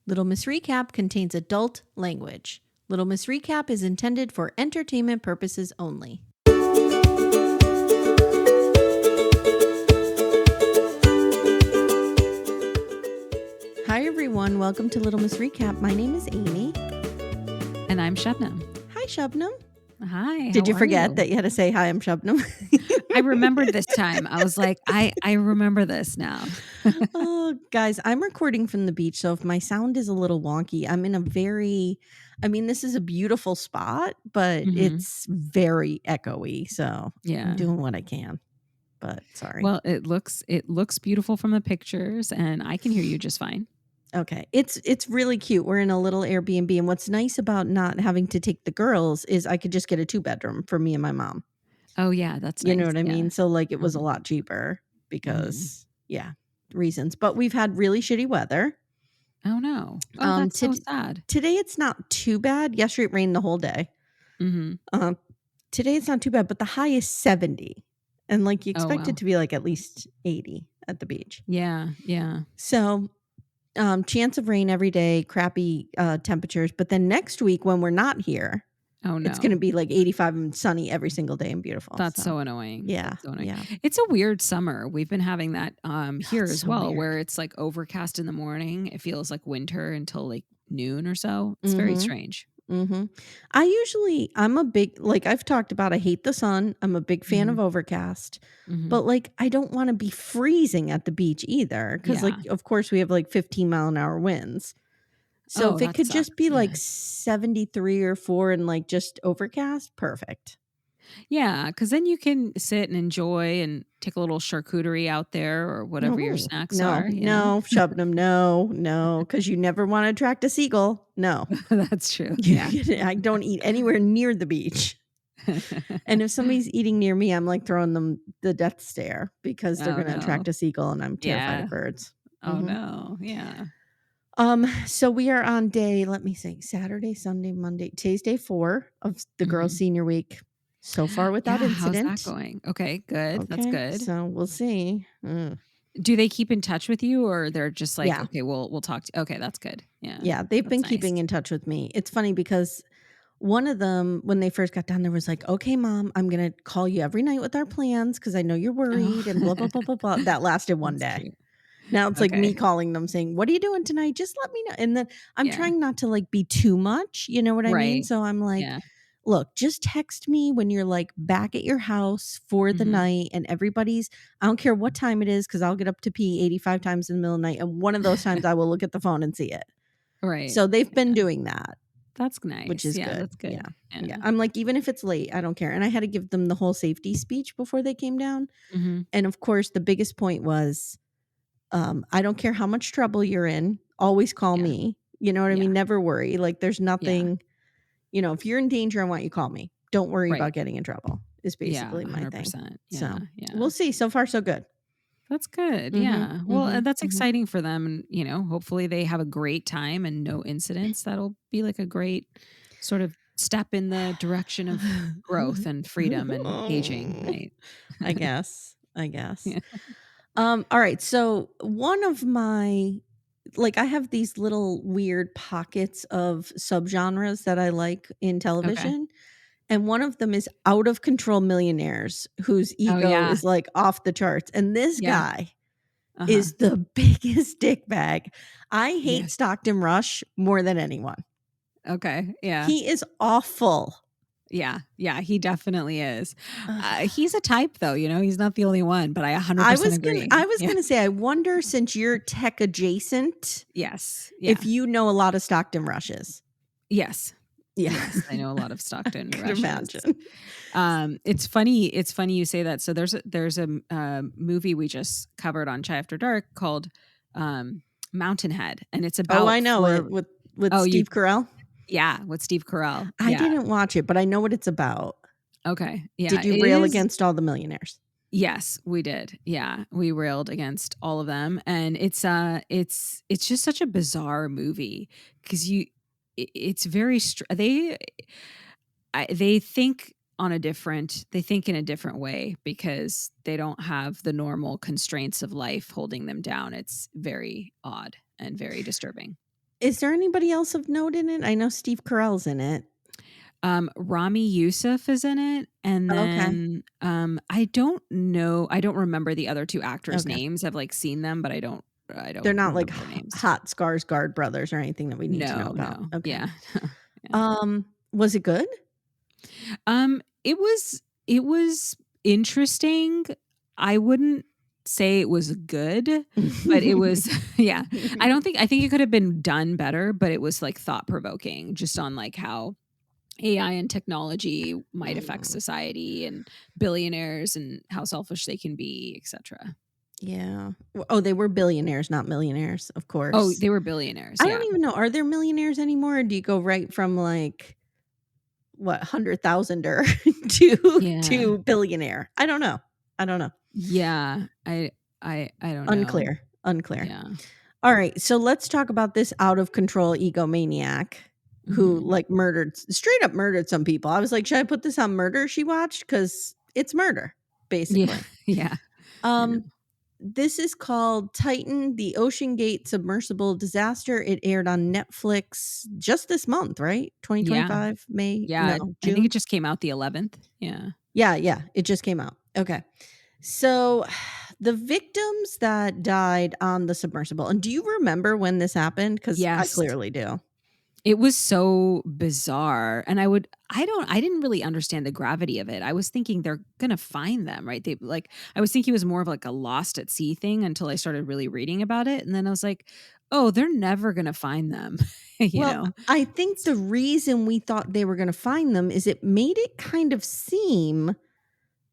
Little Miss Recap contains adult language. Little Miss Recap is intended for entertainment purposes only. Hi, everyone. Welcome to Little Miss Recap. My name is Amy. And I'm Shabnam. Hi, Shabnam. Hi. Did you forget that you had to say, hi, I'm Shabnam? I remembered this time. I was like, I remember this now. Oh, guys, I'm recording from the beach. So if my sound is a little wonky, I'm in a this is a beautiful spot, but it's very echoey. So I'm doing what I can. But sorry. Well, it looks beautiful from the pictures, and I can hear you just fine. Okay. It's really cute. We're in a little Airbnb, and what's nice about not having to take the girls is I could just get a 2-bedroom for me and my mom. Oh yeah, that's you nice. know what I mean? So like it was a lot cheaper because reasons. But we've had really shitty weather. Oh no. Oh, that's so sad. Today it's not too bad. Yesterday it rained the whole day. Today it's not too bad, but the high is 70. And like you expect it to be like at least 80 at the beach. Yeah, yeah. So chance of rain every day, crappy temperatures. But then next week when we're not here, it's going to be like 85 and sunny every single day and beautiful. That's so annoying. Yeah. That's so annoying. Yeah. It's a weird summer. We've been having that here as well, weird. where it's like overcast in the morning. It feels like winter until like noon or so. It's very strange. I'm a big, like I've talked about, I hate the sun. I'm a big fan of overcast, but like, I don't want to be freezing at the beach either. Cause like, of course we have like 15-mile-an-hour winds. So if it could just be like 73 or 4 and like just overcast, perfect. Yeah, because then you can sit and enjoy and take a little charcuterie out there or whatever your snacks are. No, Shabnam, no, because you never want to attract a seagull. No. That's true. Yeah. I don't eat anywhere near the beach. And if somebody's eating near me, I'm like throwing them the death stare because they're going to attract a seagull and I'm terrified of birds. Oh no. Yeah. So we are on day, let me see, Saturday, Sunday, Monday. Today's day 4 of the girls' senior week. So far without incident. How's that going? Okay, good. That's good. So we'll see. Do they keep in touch with you, or they're just like, okay, we'll talk to you? Okay, that's good. Yeah. Yeah, they've been keeping in touch with me. It's funny because one of them, when they first got down there, was like, okay, Mom, I'm going to call you every night with our plans because I know you're worried and blah, blah, blah, blah, blah. That lasted one day. Cute. Now it's like me calling them saying, what are you doing tonight? Just let me know. And then I'm trying not to like be too much. You know what I mean? So I'm like, look, just text me when you're like back at your house for the night and I don't care what time it is because I'll get up to pee 85 times in the middle of the night. And one of those times I will look at the phone and see it. Right. So they've been doing that. That's nice. Which is good. That's good. Yeah. I'm like, even if it's late, I don't care. And I had to give them the whole safety speech before they came down. And of course, the biggest point was, I don't care how much trouble you're in. Always call me. You know what I mean? Never worry. Like there's nothing, if you're in danger, I want you to call me. Don't worry about getting in trouble is basically my thing. So we'll see. So far, so good. That's good. Yeah. Well, that's exciting for them. And, hopefully they have a great time and no incidents. That'll be like a great sort of step in the direction of growth and freedom and aging. Right. I guess. Yeah. All right. So one of my, I have these little weird pockets of subgenres that I like in television. Okay. And one of them is out of control millionaires whose ego is like off the charts. And this guy is the biggest dickbag. I hate Stockton Rush more than anyone. Okay. Yeah. He is awful. Yeah. Yeah. He definitely is. He's a type though, he's not the only one, but I 100% agree. I was going to say, I wonder, since you're tech adjacent. Yes. If you know a lot of Stockton Rushes. Yes. Yeah. Yes, I know a lot of Stockton Rushes. Imagine. It's funny you say that. So there's a movie we just covered on Chai After Dark called Mountainhead, and it's about. Oh, I know it with Steve Carell. Yeah, with Steve Carell. I didn't watch it, but I know what it's about. Okay. Yeah. Did you rail against all the millionaires? Yes, we did. Yeah, we railed against all of them, and it's just such a bizarre movie because it's very they think in a different way because they don't have the normal constraints of life holding them down. It's very odd and very disturbing. Is there anybody else of note in it? I know Steve Carell's in it. Rami Youssef is in it, and Okay, then, I don't remember the other 2 actors' okay. names. I've, seen them, but I They're don't not like remember their names. hot Skarsgård brothers or anything that we need to know No, about. no. Okay. Yeah. Yeah. Was it good? It was interesting. I wouldn't say it was good, but it was yeah. I think it could have been done better, but it was, thought provoking just on, how AI and technology might affect Mm, society and billionaires and how selfish they can be, etcetera. yeah. Oh, they were billionaires, not millionaires, of Oh, course. they were billionaires, I yeah. don't even know, are there millionaires anymore, or do you go right from, like, what, 100,000er Yeah. to billionaire? I don't know. I don't know. Yeah. I don't know. Unclear, unclear. Yeah. Alright, so let's talk about this out of control egomaniac who, Mhm. like, straight up murdered some people. I was like, "Should I put this on murder she watched? Because it's murder, Yeah. basically. Yeah. I know. Um, this is called Titan: The OceanGate Submersible Disaster. It aired on Netflix just this month, right? Yeah. 2025, May Yeah. no, I think it June? just came out the 11th. Yeah. Yeah, yeah, it just came out. Okay. So, the victims that died on the submersible, and do you remember when this happened? Because I Yes. clearly do. It was so bizarre, and I didn't really understand the gravity of it. I was thinking they're gonna find them, right? I was thinking it was more of like a lost at sea thing until I started really reading about it, and then I was like, "Oh, they're never gonna find them," you Well, know? I think the reason we thought they were gonna find them is it made it kind of seem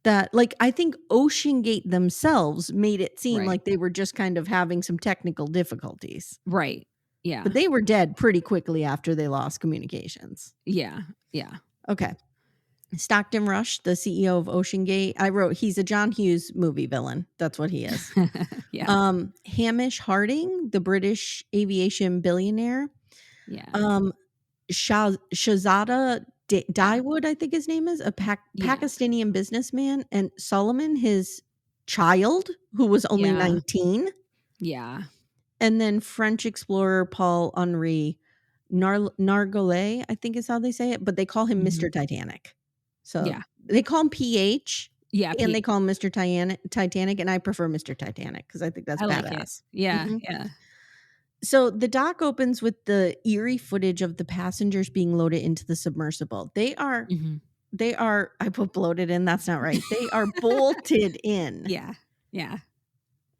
that like, I think OceanGate themselves made it seem Right. like they were just kind of having some technical difficulties, Right. but Yeah. they were dead pretty quickly after they lost communications. Yeah. Yeah. Okay. Stockton Rush, the CEO of OceanGate, I wrote he's a John Hughes movie villain. That's what he is. Yeah. Hamish Harding, the British aviation billionaire. Yeah. Um, Shahzada Yeah. Dawood, I think his name is, a Yeah. Pakistani businessman, and Solomon, his child, who was only Yeah. 19, Yeah. and then French explorer Paul Henri Nargeolet, I think is how they say it, but they call him Mhm. Mr. Titanic. So, Yeah. they call him PH, Yeah, and they Pete. call him Mr. Titanic, and I prefer Mr. Titanic because I think that's I like it. badass. Yeah. Mhm. Yeah. So the doc opens with the eerie footage of the passengers being loaded into the submersible. Mhm. They are I put bloated in, that's not right. They are bolted in. Yeah. Yeah.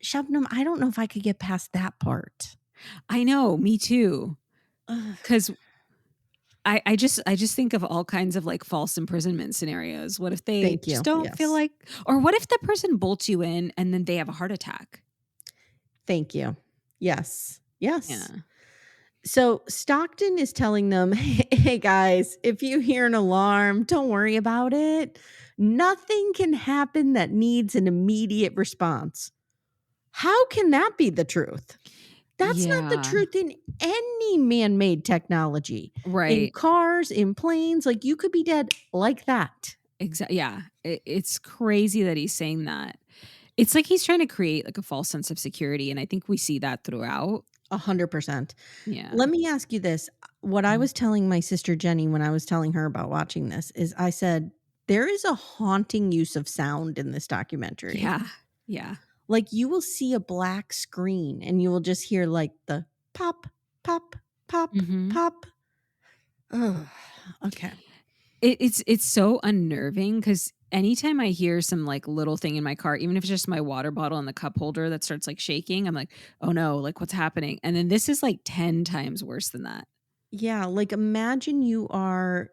Shabnam, I don't know if I could get past that part. I know, me too. Ugh, 'Cause I just think of all kinds of, false imprisonment scenarios. What if they thank just you. don't feel Yes. like or what if the person bolts you in and then they have a heart attack? Thank you. Yes. Yes. Yeah. So Stockton is telling them, "Hey guys, if you hear an alarm, don't worry about it. Nothing can happen that needs an immediate response." How can that be the truth? That's not the Yeah. truth in any man-made technology. In Right. cars, in planes, like, you could be dead like that. Yeah. It's crazy that he's saying that. It's like he's trying to create, a false sense of security, and I think we see that throughout. 100%. Yeah. Let me ask you this. What I Mhm. was telling my sister Jenny when I was telling her about watching this is I said, "There is a haunting use of sound in this documentary." Yeah. Yeah. Like, you will see a black screen and you will just hear, like, the pop, pop, pop, Mhm. pop. Ugh, okay. It's so unnerving because anytime I hear some, little thing in my car, even if it's just my water bottle and the cup holder that starts, shaking, I'm like, "Oh, no, what's happening?" And then this is, 10 times worse than that. Yeah, like, imagine you are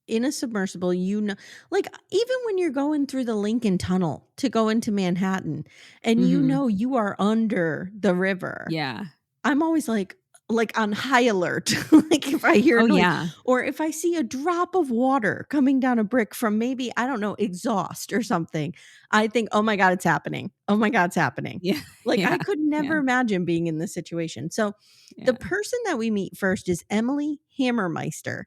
in a submersible, like, even when you're going through the Lincoln Tunnel to go into Manhattan, and Mhm. you are under the river, Yeah. I'm always on high alert, like, if I hear a Oh, noise, yeah. or if I see a drop of water coming down a brick from maybe, I don't know, exhaust or something, I think, "Oh my god, it's happening. Oh my god, it's happening." Yeah. Like, I Yeah. could Yeah. never imagine being in this situation. So, the Yeah. person that we meet first is Emily Hammermeister,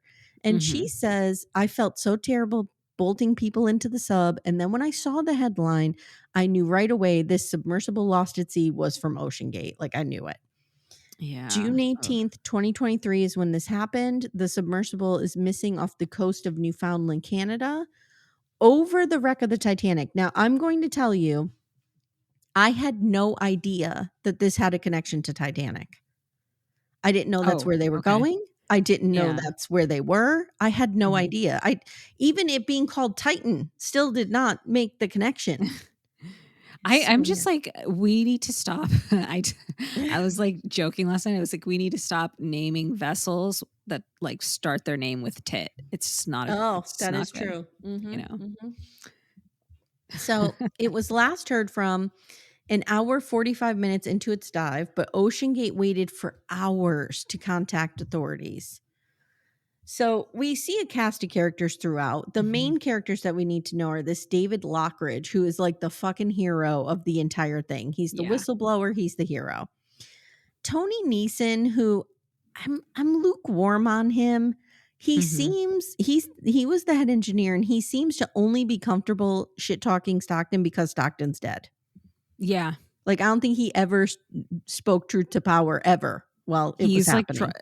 and she Mhm. says, "I felt so terrible bolting people into the sub, and then when I saw the headline, I knew right away this submersible lost at sea was from OceanGate, like, I knew it." Yeah. June Ugh. 18th, 2023 is when this happened. The submersible is missing off the coast of Newfoundland, Canada, over the wreck of the Titanic. Now, I'm going to tell you, I had no idea that this had a connection to Titanic. I didn't know that's Oh, where they were okay. going. I didn't know Yeah. that's where they were. I had no Mhm. idea. I even it being called Titan still did not make the connection. So I'm just weird. like, we need to stop. I was like joking last night. I was like, we need to stop naming vessels that like start their name with tit. Oh, It's just that not is good, true. you know. So it was last heard from an hour 45 minutes into its dive, but OceanGate waited for hours to contact authorities. So we see a cast of characters throughout. The Mhm. main characters that we need to know are this David Lockridge, who is like the fucking hero of the entire thing. He's the Yeah. whistleblower, he's the hero. Tony Neeson, who I'm lukewarm on him. Mhm. He was the head engineer and he seems to only be comfortable shit talking Stockton because Stockton's dead. Yeah. Like I don't think he ever spoke truth to power ever while it was He's like happening.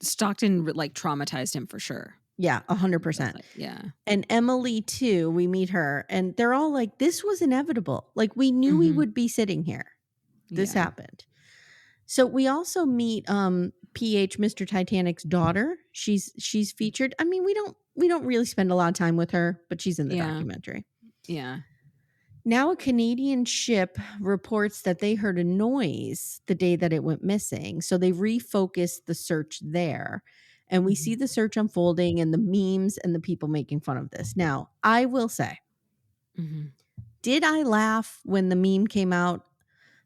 Stockton like traumatized him for sure. Yeah, That's 100%. like, yeah. And Emily too, we meet her and they're all like, this was inevitable. Like we knew we Mhm. would be sitting here. This Yeah. happened. So we also meet PH Mr. Titanic's daughter. She's featured. I mean, we don't really spend a lot of time with her, but she's in the Yeah. documentary. Yeah. Now a Canadian ship reports that they heard a noise the day that it went missing. So they refocused the search there. And we see Mhm. the search unfolding and the memes and the people making fun of this. Now, I will say, Mhm. did I laugh when the meme came out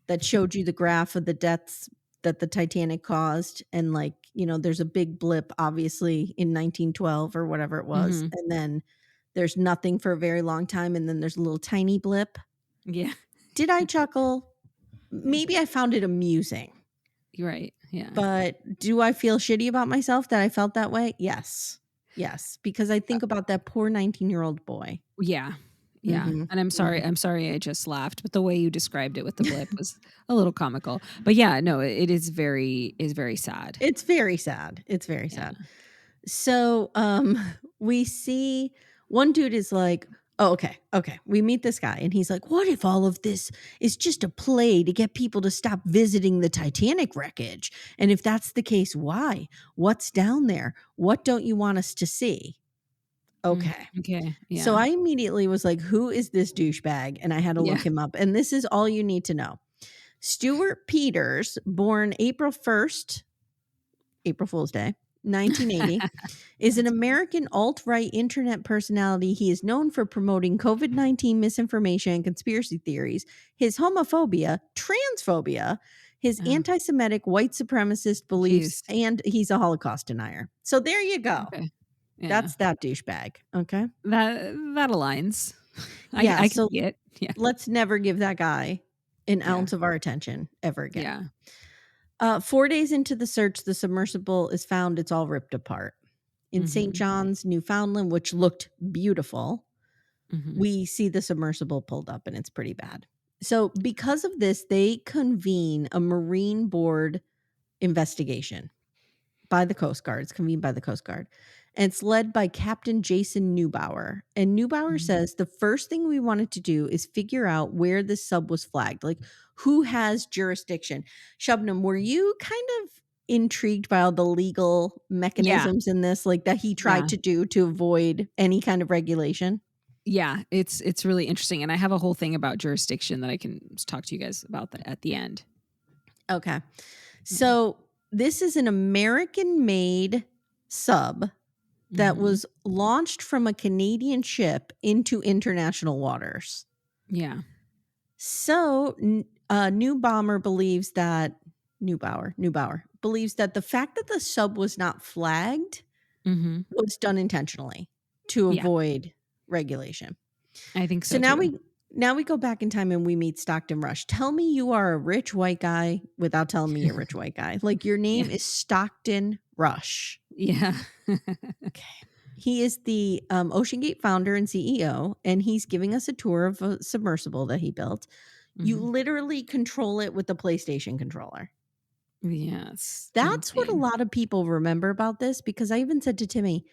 that showed you the graph of the deaths that the Titanic caused? And like, there's a big blip, obviously, in 1912 or whatever it was. Mhm. And then there's nothing for a very long time. And then there's a little tiny blip. Yeah. Did I chuckle? Maybe I found it amusing. You're right. Yeah. But do I feel shitty about myself that I felt that way? Yes. Yes. Because I think about that poor 19-year-old boy. Yeah. Yeah, Mhm. and Mhm. I'm sorry I just laughed, but the way you described it with the blip was a little comical. But yeah, no, it is very sad. It's very sad. It's very Yeah. sad. So, we see one dude is like, "Oh, okay, okay." We meet this guy and he's like, "What if all of this is just a play to get people to stop visiting the Titanic wreckage? And if that's the case, why? What's down there? What don't you want us to see?" Mm, Okay. okay, So yeah. I immediately was like, "Who is this douchebag?" And I had to Yeah. look him up. And this is all you need to know. Stuart Peters, born April 1st, April Fool's Day, 1980, is an That's funny. American alt-right internet personality. He is known for promoting COVID-19 misinformation and conspiracy theories, his homophobia, transphobia, his Oh, anti-Semitic white supremacist beliefs, jeez. and he's a Holocaust denier. So there you go. Okay. Yeah. That's that douchebag. Okay. That aligns. Yeah. I could So see it. Yeah. let's never give that guy an Yeah. ounce of our attention ever again. Yeah. 4 days into the search, the submersible is found. It's all ripped apart. In St. Mhm. John's, Newfoundland, which looked beautiful, Mhm. we see the submersible pulled up and it's pretty bad. So, because of this, they convene a Marine Board investigation by the Coast Guard. It's convened by the Coast Guard. And it's led by Captain Jason Neubauer. And Neubauer Mhm. says the first thing we wanted to do is figure out where this sub was flagged. Like, who has jurisdiction? Shabnam, were you kind of intrigued by all the legal Yeah. mechanisms in this, like that he tried Yeah. to do to avoid any kind of regulation? Yeah. It's really interesting, and I have a whole thing about jurisdiction that I can talk to you guys about that at the end. Okay. Yeah. So, this is an American made sub that Mhm. was launched from a Canadian ship into international waters. Yeah. So, Neubauer believes that the fact that the sub was not flagged Mhm. was done intentionally to Yeah. avoid regulation. I think So so too. now we go back in time and we meet Stockton Rush. Tell me you are a rich white guy without telling me you're a rich white guy. Like your Yeah. name is Stockton Rush. Yeah. Okay. He is the OceanGate founder and CEO, and he's giving us a tour of a submersible that he built. You Mhm. literally control it with the PlayStation controller. Yes. That's what a Insane. lot of people remember about this, because I even said to Timmy,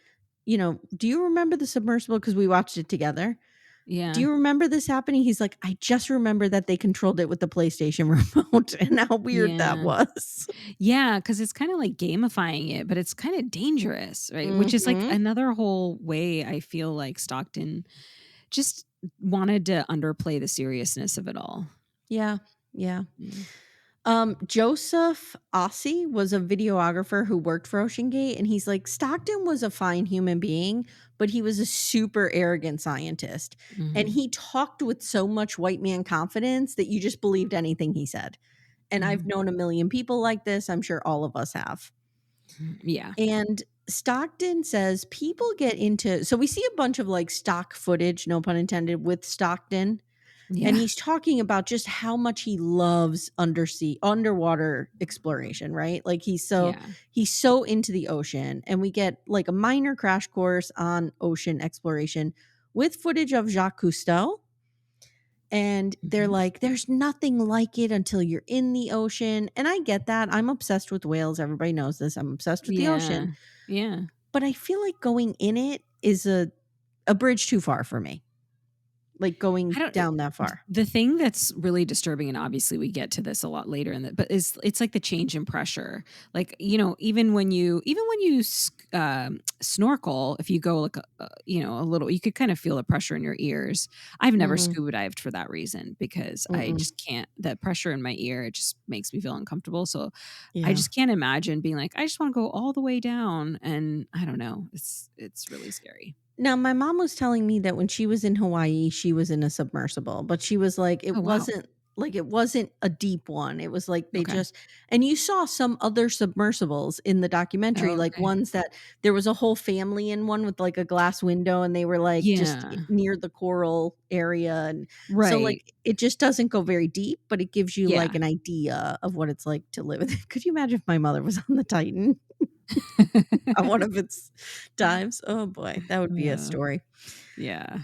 "Do you remember the submersible?" Because we watched it together. "Do Yeah. you remember this happening?" He's like, "I just remember that they controlled it with the PlayStation remote and how weird that Yeah. was." Yeah, because it's kinda like gamifying it, but it's kinda dangerous, right? Which is like Mhm. another whole way I feel like Stockton just wanted to underplay the seriousness of it all. Yeah, yeah. Yeah. Joseph Ossie was a videographer who worked for OceanGate, and he's like, "Stockton was a fine human being, but he was a super arrogant scientist, and Mhm. he talked with so much white man confidence that you just believed anything he said." And I've Mhm. known a million people like this, I'm sure all of us have. Mhm. Yeah. And Stockton says people get into, so we see a bunch of like stock footage, no pun intended, with Stockton, and Yeah. he's talking about just how much he loves underwater exploration, right? Like Yeah. he's so into the ocean, and we get like a minor crash course on ocean exploration with footage of Jacques Cousteau. And they're Mhm. like, there's nothing like it until you're in the ocean. And I get that. I'm obsessed with whales. Everybody knows this. I'm obsessed with the Yeah. ocean. Yeah. But I feel like going in it is a bridge too far for me. Like I going don't down that far. the thing that's really disturbing, and obviously we get to this a lot later in the but it's like the change in pressure. Like, even when you snorkel, if you go like a little, you could kind of feel the pressure in your ears. I've never Mhm. scuba dived for that reason because I Mm-mm. just can't that pressure in my ear, it just makes me feel uncomfortable. So I Yeah. just can't imagine being like, I just want to go all the way down. And I don't know. It's really scary. Now, my mom was telling me that when she was in Hawaii, she was in a submersible, but she was like, Oh wow. it wasn't a deep one. It was like they Okay. just, and you saw some other submersibles in the documentary, Oh, like okay. ones that there was a whole family in one with like a glass window, and they were like just Yeah. near the coral area. And so, like, Right. it just doesn't go very deep, but it gives you like Yeah. an idea of what it's like to live with it. Could you imagine if my mother was on the Titan on one of its dives? Oh boy, that would be a Yeah. story. Yeah.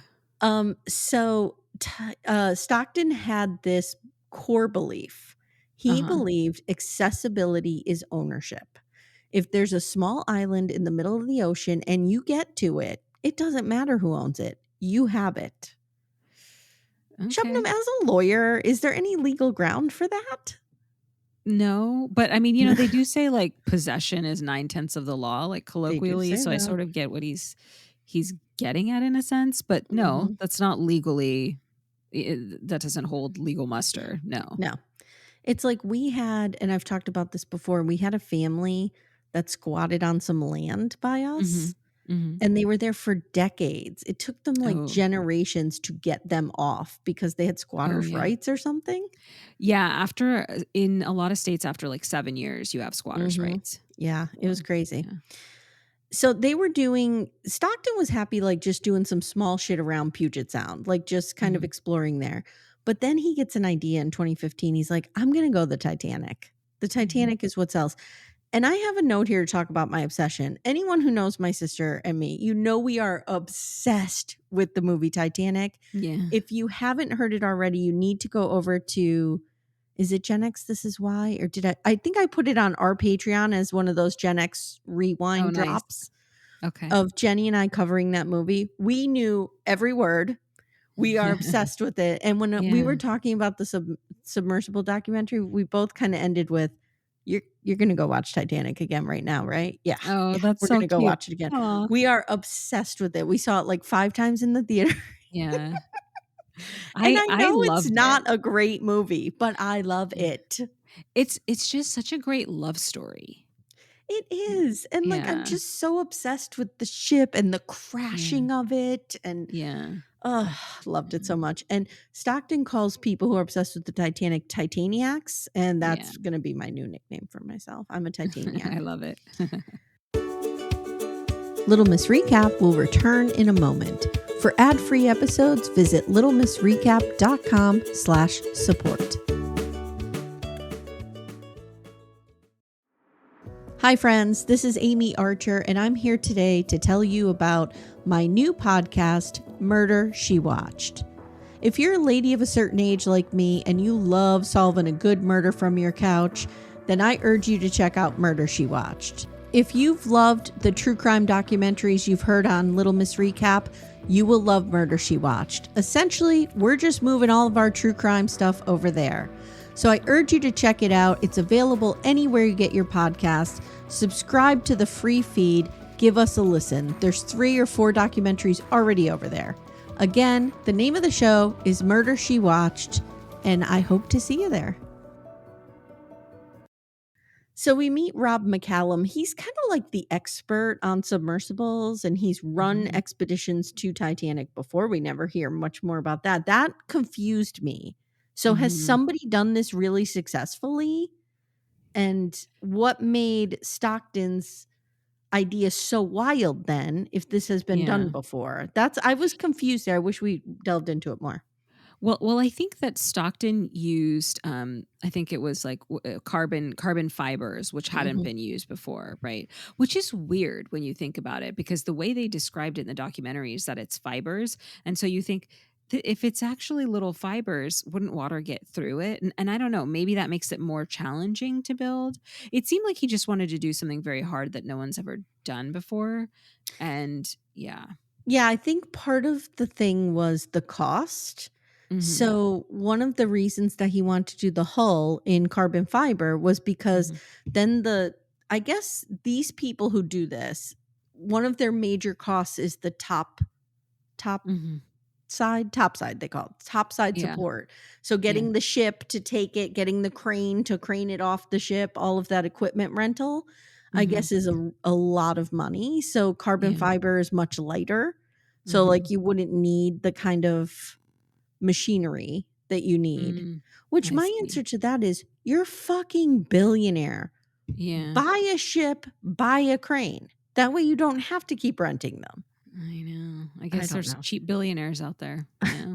Stockton had this core belief. He Uh-huh. believed accessibility is ownership. If there's a small island in the middle of the ocean and you get to it, it doesn't matter who owns it. You have it. Shabnam, Okay. as a lawyer, is there any legal ground for that? No, but I mean, they do say, like, possession is 9/10 of the law, like, They do colloquially, say so I that. sort of get what he's getting at in a sense, but no, Mhm. that's not legally that doesn't hold legal muster, no. No. It's like we had, and I've talked about this before, we had a family that squatted on some land by us. Mhm. Mhm. And they were there for decades. It took them, like, Oh. generations to get them off because they had Oh, squatters' yeah. rights or something. Yeah, after in a lot of states, after, like, 7 years, you have squatters' Mhm. rights. Yeah, it So, was crazy. yeah. So they were doing Stockton was happy, like, just doing some small shit around Puget Sound, like, just kind of Mhm. exploring there. But then he gets an idea in 2015. He's like, "I'm gonna go the Titanic. The Mhm. Titanic is what sells." And I have a note here to talk about my obsession. Anyone who knows my sister and me, we are obsessed with the movie Titanic. Yeah. If you haven't heard it already, you need to go over to, is it Gen X This Is Why? Or I think I put it on our Patreon as one of those Gen X Oh, rewind nice. drops Okay. of Jenny and I covering that movie. We knew every word. We are obsessed with it. And when we Yeah. were talking about the submersible documentary, we both kind of ended with, you're gonna go watch Titanic again right now, right? Yeah, Oh, yeah, that's we're so gonna go cute. watch it again. Aw. We are obsessed with it. We saw it like 5 times in the theater. Yeah. And I I I know it's loved it. not a great movie, but I love Yeah. it. It's just such a great love story. It is. And like I'm Yeah. just so obsessed with the ship and the Yeah. crashing of it, and Yeah. oh, loved it Yeah. so much. And Stockton calls people who are obsessed with the Titanic Titaniacs, and Yeah. that's gonna be my new nickname for myself. I'm a Titaniac. I love it. Little Miss Recap will return in a moment. For ad-free episodes, visit littlemissrecap.com/support. Hi friends, this is Amy Archer, and I'm here today to tell you about my new podcast, Murder, She Watched. If you're a lady of a certain age like me and you love solving a good murder from your couch, then I urge you to check out Murder, She Watched. If you've loved the true crime documentaries you've heard on Little Miss Recap, you will love Murder, She Watched. Essentially, we're just moving all of our true crime stuff over there. So I urge you to check it out. It's available anywhere you get your podcasts. Subscribe to the free feed. Give us a listen. There's 3 or 4 documentaries already over there. Again, the name of the show is Murder, She Watched, and I hope to see you there. So we meet Rob McCallum. He's kind of like the expert on submersibles, and he's run expeditions to Titanic before. We never hear much more about that. That confused me. So has somebody done this really successfully? And what made Stockton's idea so wild then, if this has been done before? I was confused there. I wish we delved into it more. Well, I think that Stockton used, I think it was like carbon fibers, which hadn't been used before, right? Which is weird when you think about it, because the way they described it in the documentary is that it's fibers, and so you think if it's actually little fibers, wouldn't water get through it? And I don't know, maybe that makes it more challenging to build. It seemed like he just wanted to do something very hard that no one's ever done before, and yeah. Yeah, I think part of the thing was the cost. So one of the reasons that he wanted to do the hull in carbon fiber was because then I guess these people who do this, one of their major costs is the top side they call it top side Yeah. support. So getting the ship to take it, getting the crane to crane it off the ship, all of that equipment rental, I guess is a lot of money. So carbon fiber is much lighter. So like you wouldn't need the kind of machinery that you need. Which I my see. answer to that is, you're fucking billionaire. Yeah. Buy a ship, buy a crane. That way you don't have to keep renting them. I know. I guess don't there's know. cheap billionaires out there. Yeah.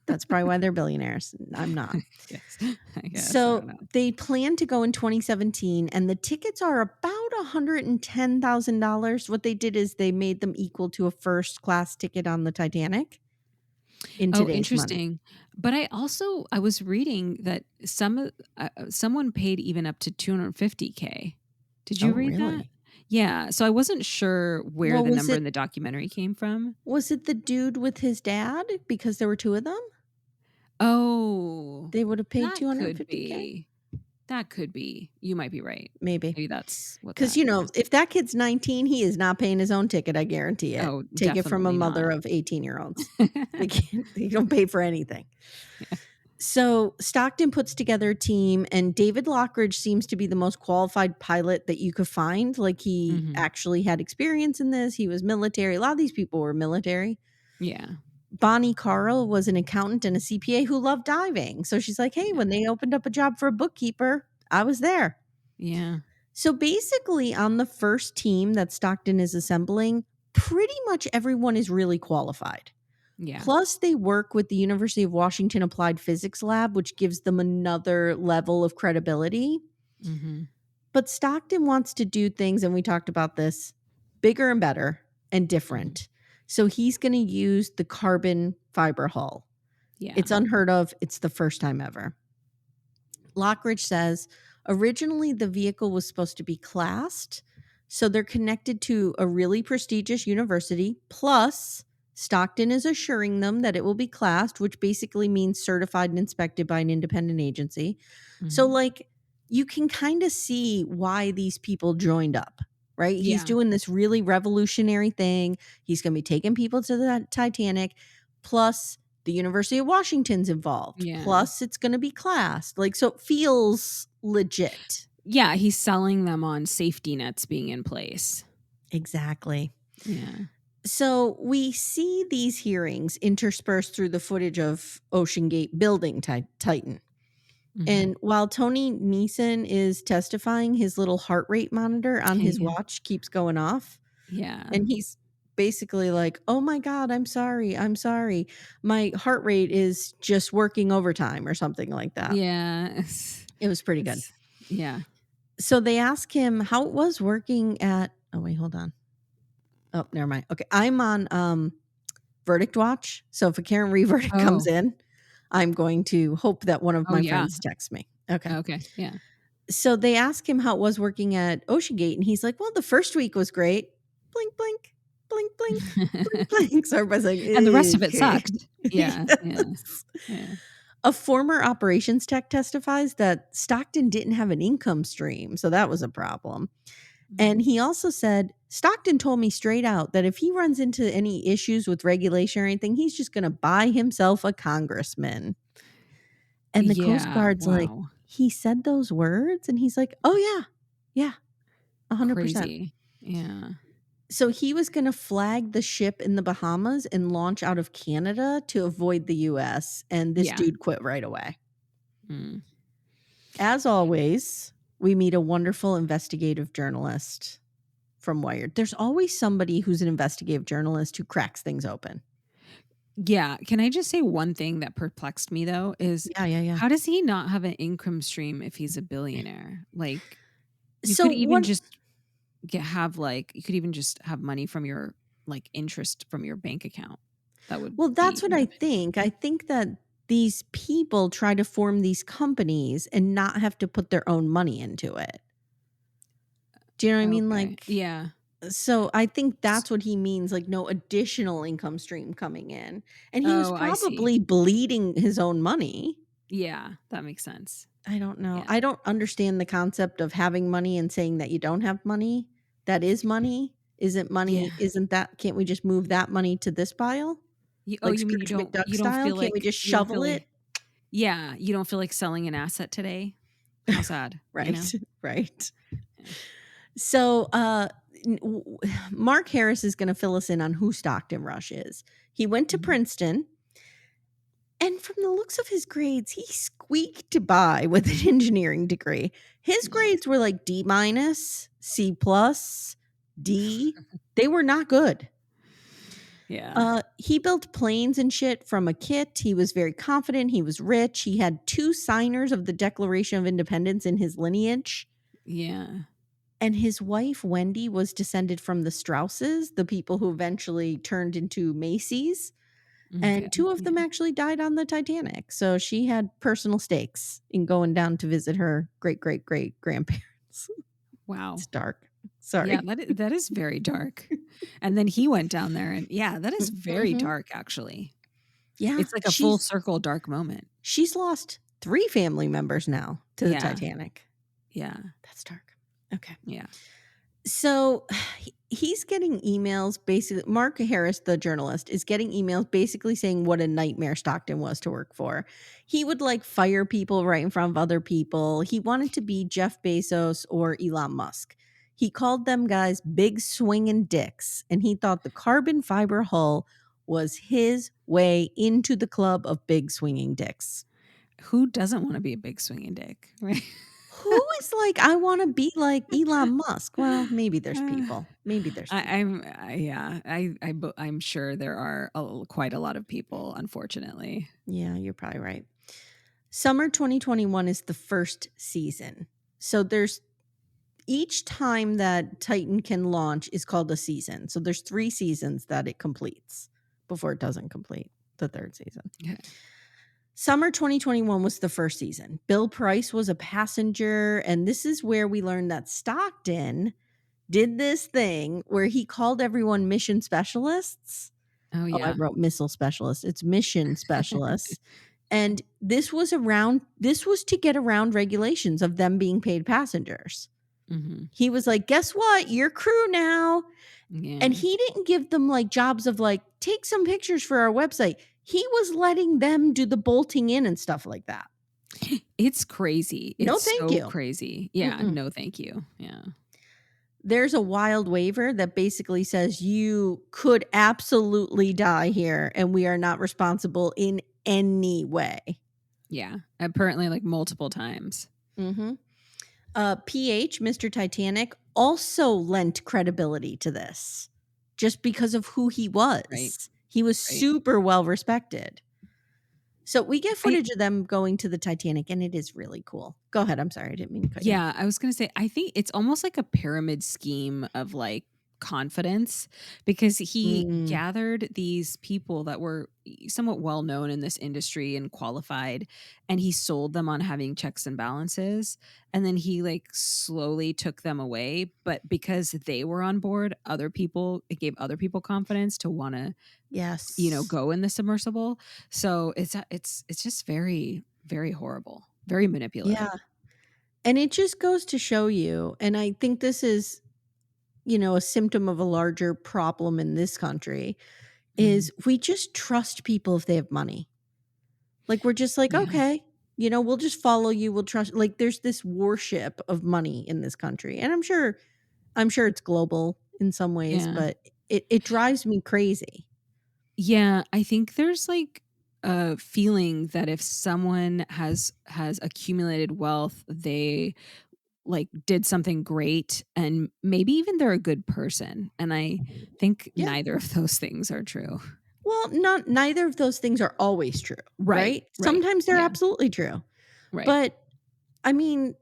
That's probably why they're billionaires. I'm not. Yes. I guess. I So don't know. they plan to go in 2017, and the tickets are about $110,000. What they did is they made them equal to a first class ticket on the Titanic in Oh, today's money. interesting. But I was reading that someone paid even up to 250K. Did Oh, you read that? really? Yeah. So I wasn't sure where Well, the number in the documentary came from. was it the dude with his dad? Because there were 2 of them? Oh, They would have paid that could 250K? be. That could be. You might be right. Maybe. Maybe that's what Because, that is. if that kid's 19, he is not paying his own ticket, I guarantee it. Oh, Take it from a definitely mother not. of 18-year-olds. They don't pay for anything. So Stockton puts together a team, and David Lockridge seems to be the most qualified pilot that you could find. Like, he actually had experience in this. He was military. A lot of these people were military. Yeah. Bonnie Carl was an accountant and a CPA who loved diving. So she's like, hey, when they opened up a job for a bookkeeper, I was there. Yeah. So basically, on the first team that Stockton is assembling, pretty much everyone is really qualified. Yeah. Plus, they work with the University of Washington Applied Physics Lab, which gives them another level of credibility. But Stockton wants to do things, and we talked about this, bigger and better and different. So he's going to use the carbon fiber hull. Yeah. It's unheard of. It's the first time ever. Lockridge says, originally the vehicle was supposed to be classed. So they're connected to a really prestigious university. Plus, Stockton is assuring them that it will be classed, which basically means certified and inspected by an independent agency. So, like, you can kind of see why these people joined up, right? Yeah. He's doing this really revolutionary thing. He's going to be taking people to the Titanic. Plus, the University of Washington's involved. Yeah. Plus, it's going to be classed. Like, so it feels legit. Yeah, he's selling them on safety nets being in place. Exactly. Yeah. So we see these hearings interspersed through the footage of OceanGate building Titan. And while Tony Neeson is testifying, his little heart rate monitor on his watch keeps going off. Yeah. And he's basically like, oh my God, I'm sorry. My heart rate is just working overtime or something like that. Yeah. It was pretty good. Yeah. So they ask him how it was working at, oh wait, hold on. Oh, never mind. Okay. I'm on Verdict Watch. So if a Karen Reverdict comes in, I'm going to hope that one of my friends texts me. Okay. Okay. Yeah. So they ask him how it was working at OceanGate, and he's like, "Well, the first week was great. Blink, blink, blink, blink, blink, blink." So everybody's like, And the rest of it "Okay." sucked. Yeah, yeah, Yes. yeah. A former operations tech testifies that Stockton didn't have an income stream, so that was a problem. And Mhm. he also said, "Stockton told me straight out that if he runs into any issues with regulation or anything, he's just gonna buy himself a congressman." And the Coast Yeah, Guard's like, wow. "He said those words?" And he's like, "Oh, yeah. Yeah, 100%." Crazy. Yeah, So he was gonna flag the ship in the Bahamas and launch out of Canada to avoid the US, and this yeah. dude quit right away. Mm. As always, we meet a wonderful investigative journalist from Wired. There's always somebody who's an investigative journalist who cracks things open. Yeah, can I just say one thing that perplexed me though is Yeah, yeah, yeah. how does he not have an income stream if he's a billionaire? Like, you So could even what just you could even just have money from your, like, interest from your bank account. That would well, that's be what I enough. think. I think that these people try to form these companies and not have to put their own money into it. Do you know what I mean? Okay. Like, Yeah. so I think S that's what he means, like, no additional income stream coming in. And he was Oh, I see. probably bleeding his own money. Yeah, that makes sense. I don't know. Yeah. I don't understand the concept of having money and saying that you don't have money. That is money. Isn't Yeah. money, isn't that, can't we just move that money to this pile? Like You mean Scrooge McDuck you don't style? feel Can't we like just you don't shovel feel it? like yeah, you don't feel like selling an asset today? How sad, you know? Right, right. Yeah. So, n w Mark Harris is gonna fill us in on who Stockton Rush is. He went to Mhm. Princeton, and from the looks of his grades, he squeaked by with an engineering degree. His Yeah. grades were like D minus, C plus, D. They were not good. Yeah. He built planes and shit from a kit. He was very confident. He was rich. He had 2 signers of the Declaration of Independence in his lineage. Yeah. And his wife, Wendy, was descended from the Strausses, the people who eventually turned into Macy's. Okay. And 2 of them Yeah. actually died on the Titanic, so she had personal stakes in going down to visit her great-great-great-grandparents. Wow. It's dark. Yeah, Sorry. that is very dark. And then he went down there and yeah, that is very Mhm. dark actually. Yeah, It's like a full circle dark moment. she's lost 3 family members now to the Yeah. Titanic. Yeah. That's dark. Okay. Yeah. So he's getting emails basically. Mark Harris, the journalist, is getting emails basically saying what a nightmare Stockton was to work for. He would like fire people right in front of other people. He wanted to be Jeff Bezos or Elon Musk. He called them guys big swinging dicks, and he thought the carbon fiber hull was his way into the club of big swinging dicks. Who doesn't wanna be a big swinging dick, right? Who is like, I want to be like Elon Musk? Well, maybe there's Uh, people. Maybe there's people. yeah, I'm sure there are quite a lot of people, unfortunately. Yeah, you're probably right. Summer 2021 is the first season. So there's each time that Titan can launch is called a season. So there's 3 seasons that it completes before it doesn't complete the 3rd season. Okay. Summer 2021 was the first season. Bill Price was a passenger, and this is where we learned that Stockton did this thing where he called everyone mission specialists. Oh, Oh, I yeah. wrote missile specialists. It's mission specialists. And this was to get around regulations of them being paid passengers. Mhm. He was like, "Guess what? You're crew now." And Yeah. he didn't give them like jobs of like, "Take some pictures for our website." He was letting them do the bolting in and stuff like that. It's crazy. No, It's thank so you. crazy. Yeah, Mm-mm. no, thank you. Yeah. There's a wild waiver that basically says you could absolutely die here and we are not responsible in any way. Yeah. Apparently, like, multiple times. Mhm. PH, Mr. Titanic, also lent credibility to this just because of who he Right, was. He was right. super well respected. So we get I footage of them going to the Titanic, and it is really cool. Go ahead. I'm sorry. I didn't mean to cut you off. Yeah, I was gonna say, I think it's almost like a pyramid scheme of, like, confidence because he Mm, gathered these people that were somewhat well known in this industry and qualified, and he sold them on having checks and balances, and then he like slowly took them away, but because they were on board, other people, it gave other people confidence to want to, yes. go in the submersible. So it's just very, very horrible, very Yeah. manipulative. And it just goes to show you, and I think this is, a symptom of a larger problem in this country, Mhm. is we just trust people if they have money. Like, we're just like, Yeah. "Okay, we'll just follow you, we'll trust." Like, there's this worship of money in this country, and I'm sure it's global in some ways, Yeah. but it drives me crazy. Yeah, I think there's like a feeling that if someone has accumulated wealth, they like did something great and maybe even they're a good person. And I think Yeah. neither of those things are true. Well, not neither of those things are always true, Right, right? right. Sometimes they're Yeah, absolutely true. right, But, I mean,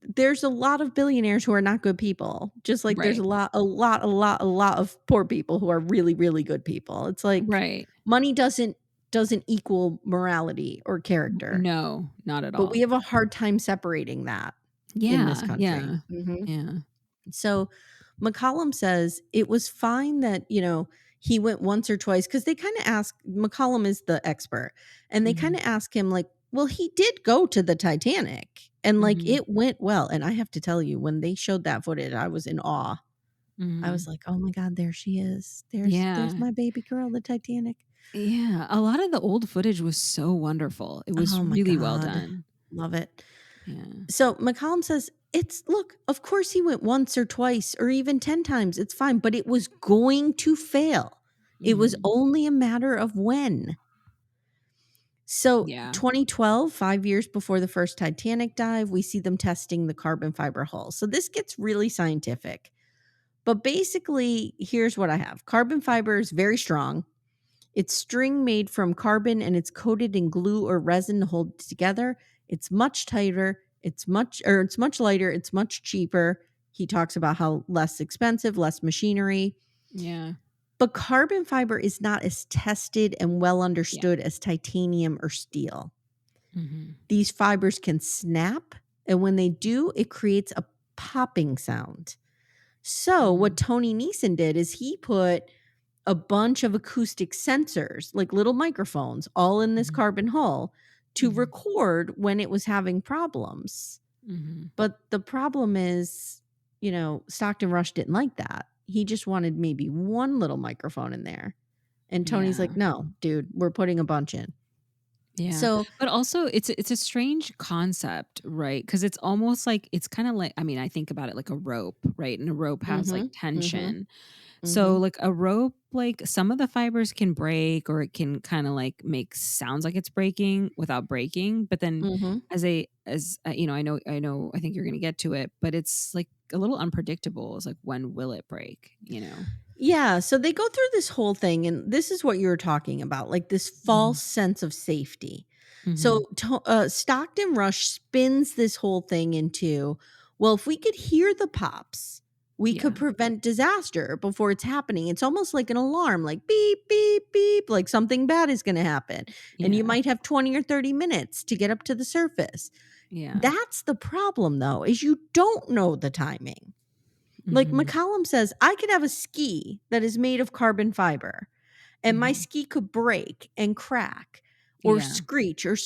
there's a lot of billionaires who are not good people, just like there's right, a lot of poor people who are really, really good people. It's like right. money doesn't equal morality or character, No, not at but we all. have a hard time separating that in this Yeah, country. yeah, Mhm. yeah. So McCollum says it was fine that, he went once or twice because they kind of ask McCollum is the expert, and they kind Mhm, of ask him, like, well, he did go to the Titanic and like mhm, it went well. And I have to tell you, when they showed that footage, I was in awe. I was mhm. like, oh my God, there she is. There's Yeah, my baby girl, the Titanic. yeah. A lot of the old footage was so wonderful. It was Oh my really well God. done. Love it. Yeah. So McCollum says, look, of course he went once or twice or even 10 times. It's fine, but it was going to fail. It was Mhm. only a matter of when. So Yeah. 2012, 5 years before the first Titanic dive, we see them testing the carbon fiber hull. So this gets really scientific. But basically, here's what I have. Carbon fiber is very strong. It's string made from carbon and it's coated in glue or resin to hold it together. It's much tighter, it's much lighter, it's much cheaper. He talks about how less expensive, less machinery. Yeah. But carbon fiber is not as tested and well Yeah. understood as titanium or steel. Mhm. These fibers can snap, and when they do, it creates a popping sound. So, what Mhm. Tony Neeson did is he put a bunch of acoustic sensors, like little microphones, all in this Mhm. carbon hull to Mhm. record when it was having problems. Mhm. But the problem is, Stockton Rush didn't like that. He just wanted maybe one little microphone in there. And Tony's Yeah. like, no, dude, we're putting a bunch in. Yeah. So, But also it's a strange concept, right? Because it's almost like it's kinda like I mean, I think about it like a rope, right? And a rope has like mm-hmm, mm-hmm, tension. mm-hmm, So like a rope, like some of the fibers can break or it can kinda like make sounds like it's breaking without breaking. But then mm-hmm. I think you're gonna get to it, but it's like a little unpredictable. It's like when will it break, you know? Yeah, so they go through this whole thing, and this is what you were talking about, like this false Mhm. sense of safety. So Mhm. Stockton Rush spins this whole thing into, well, if we could hear the pops, we could Yeah. prevent disaster before it's happening. It's almost like an alarm, like beep, beep, beep, like something bad is going to happen. And you Yeah. might have 20 or 30 minutes to get up to the surface. Yeah. That's the problem, though, is you don't know the timing. Like Mhm. McCollum says, I could have a ski that is made of carbon fiber, and my Mhm. ski could break and crack or Yeah. screech or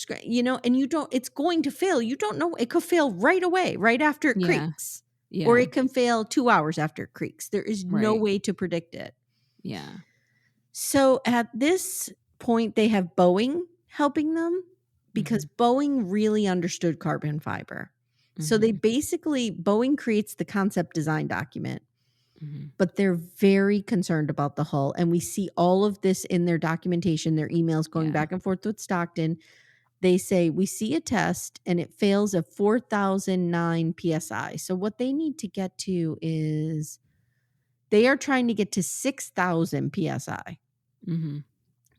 and you don't, it's going to fail. You don't know. It could fail right away, right after it Yeah. creaks, or Yeah. it can fail 2 hours after it creaks. There is no Right. way to predict it. Yeah. So at this point, they have Boeing helping them because Mhm. Boeing really understood carbon fiber. So Mhm. Boeing creates the concept design document, Mhm. but they're very concerned about the hull. And we see all of this in their documentation, their emails going Yeah. back and forth with Stockton. They say, we see a test and it fails at 4,009 PSI. So what they need to get to is they are trying to get to 6,000 PSI, Mhm.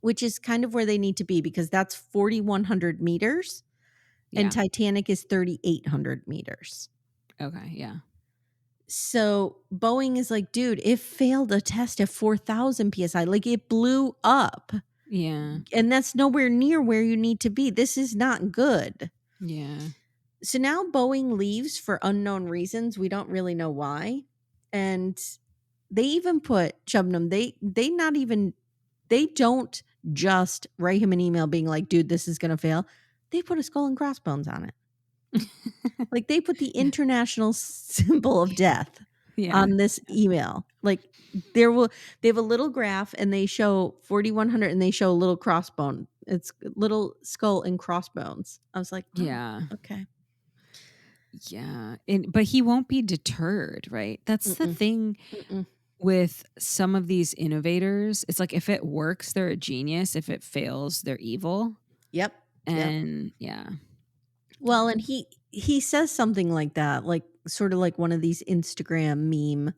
which is kind of where they need to be because that's 4,100 meters and Yeah. Titanic is 3,800 meters. Okay, yeah. So Boeing is like, dude, it failed a test at 4,000 PSI. Like it blew up. Yeah. And that's nowhere near where you need to be. This is not good. Yeah. So now Boeing leaves for unknown reasons. We don't really know why. And they even put Shubnam, they don't just write him an email being like, dude, this is gonna fail. They put a skull and crossbones on it. Like they put the Yeah. international symbol of death Yeah. on this email. Like they have a little graph and they show 4,100 and they show a little crossbone. It's little skull and crossbones. I was like, oh, Yeah. okay. Yeah. But he won't be deterred, right? That's the Mm-mm, thing mm-mm. with some of these innovators. It's like if it works, they're a genius. If it fails, they're evil. Yep. Yep. And yeah. Well, and he says something like that, like sort of like one of these Instagram meme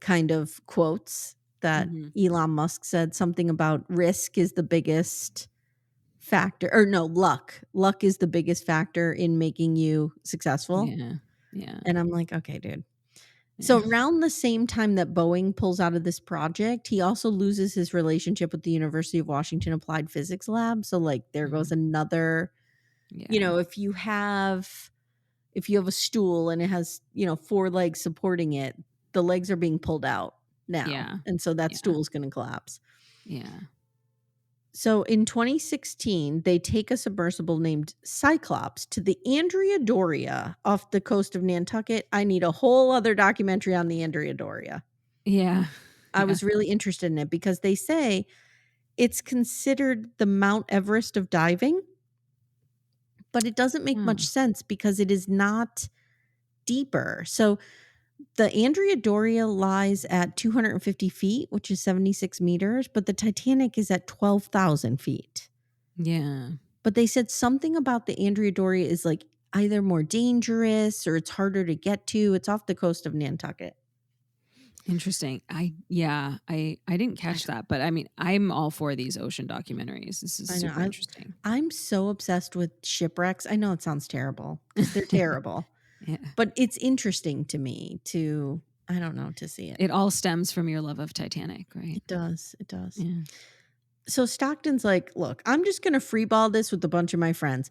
kind of quotes that Hmm. Elon Musk said something about risk is the biggest factor, or no, luck. Luck is the biggest factor in making you successful. Yeah. Yeah. And I'm like, okay, dude. Yeah. So around the same time that Boeing pulls out of this project, he also loses his relationship with the University of Washington Applied Physics Lab. So like there goes Mhm. another, Yeah. if you have a stool and it has, four legs supporting it, the legs are being pulled out now. Yeah. And so that Yeah. stool is going to collapse. Yeah. So in 2016, they take a submersible named Cyclops to the Andrea Doria off the coast of Nantucket. I need a whole other documentary on the Andrea Doria. Yeah. I Yeah. was really interested in it because they say it's considered the Mount Everest of diving, but it doesn't make much Oh. sense because it is not deeper. So the Andrea Doria lies at 250 feet, which is 76 meters, but the Titanic is at 12,000 feet. Yeah. But they said something about the Andrea Doria is like either more dangerous or it's harder to get to. It's off the coast of Nantucket. Interesting. I didn't I catch that, but I mean, I'm all for these ocean documentaries. This is I know. super interesting. I'm so obsessed with shipwrecks. I know it sounds terrible because they're terrible, Yeah. but it's interesting to me to, I don't know, to see it. It all stems from your love of Titanic, right? It does. It does. Yeah. So Stockton's like, look, I'm just going to freeball this with a bunch of my friends.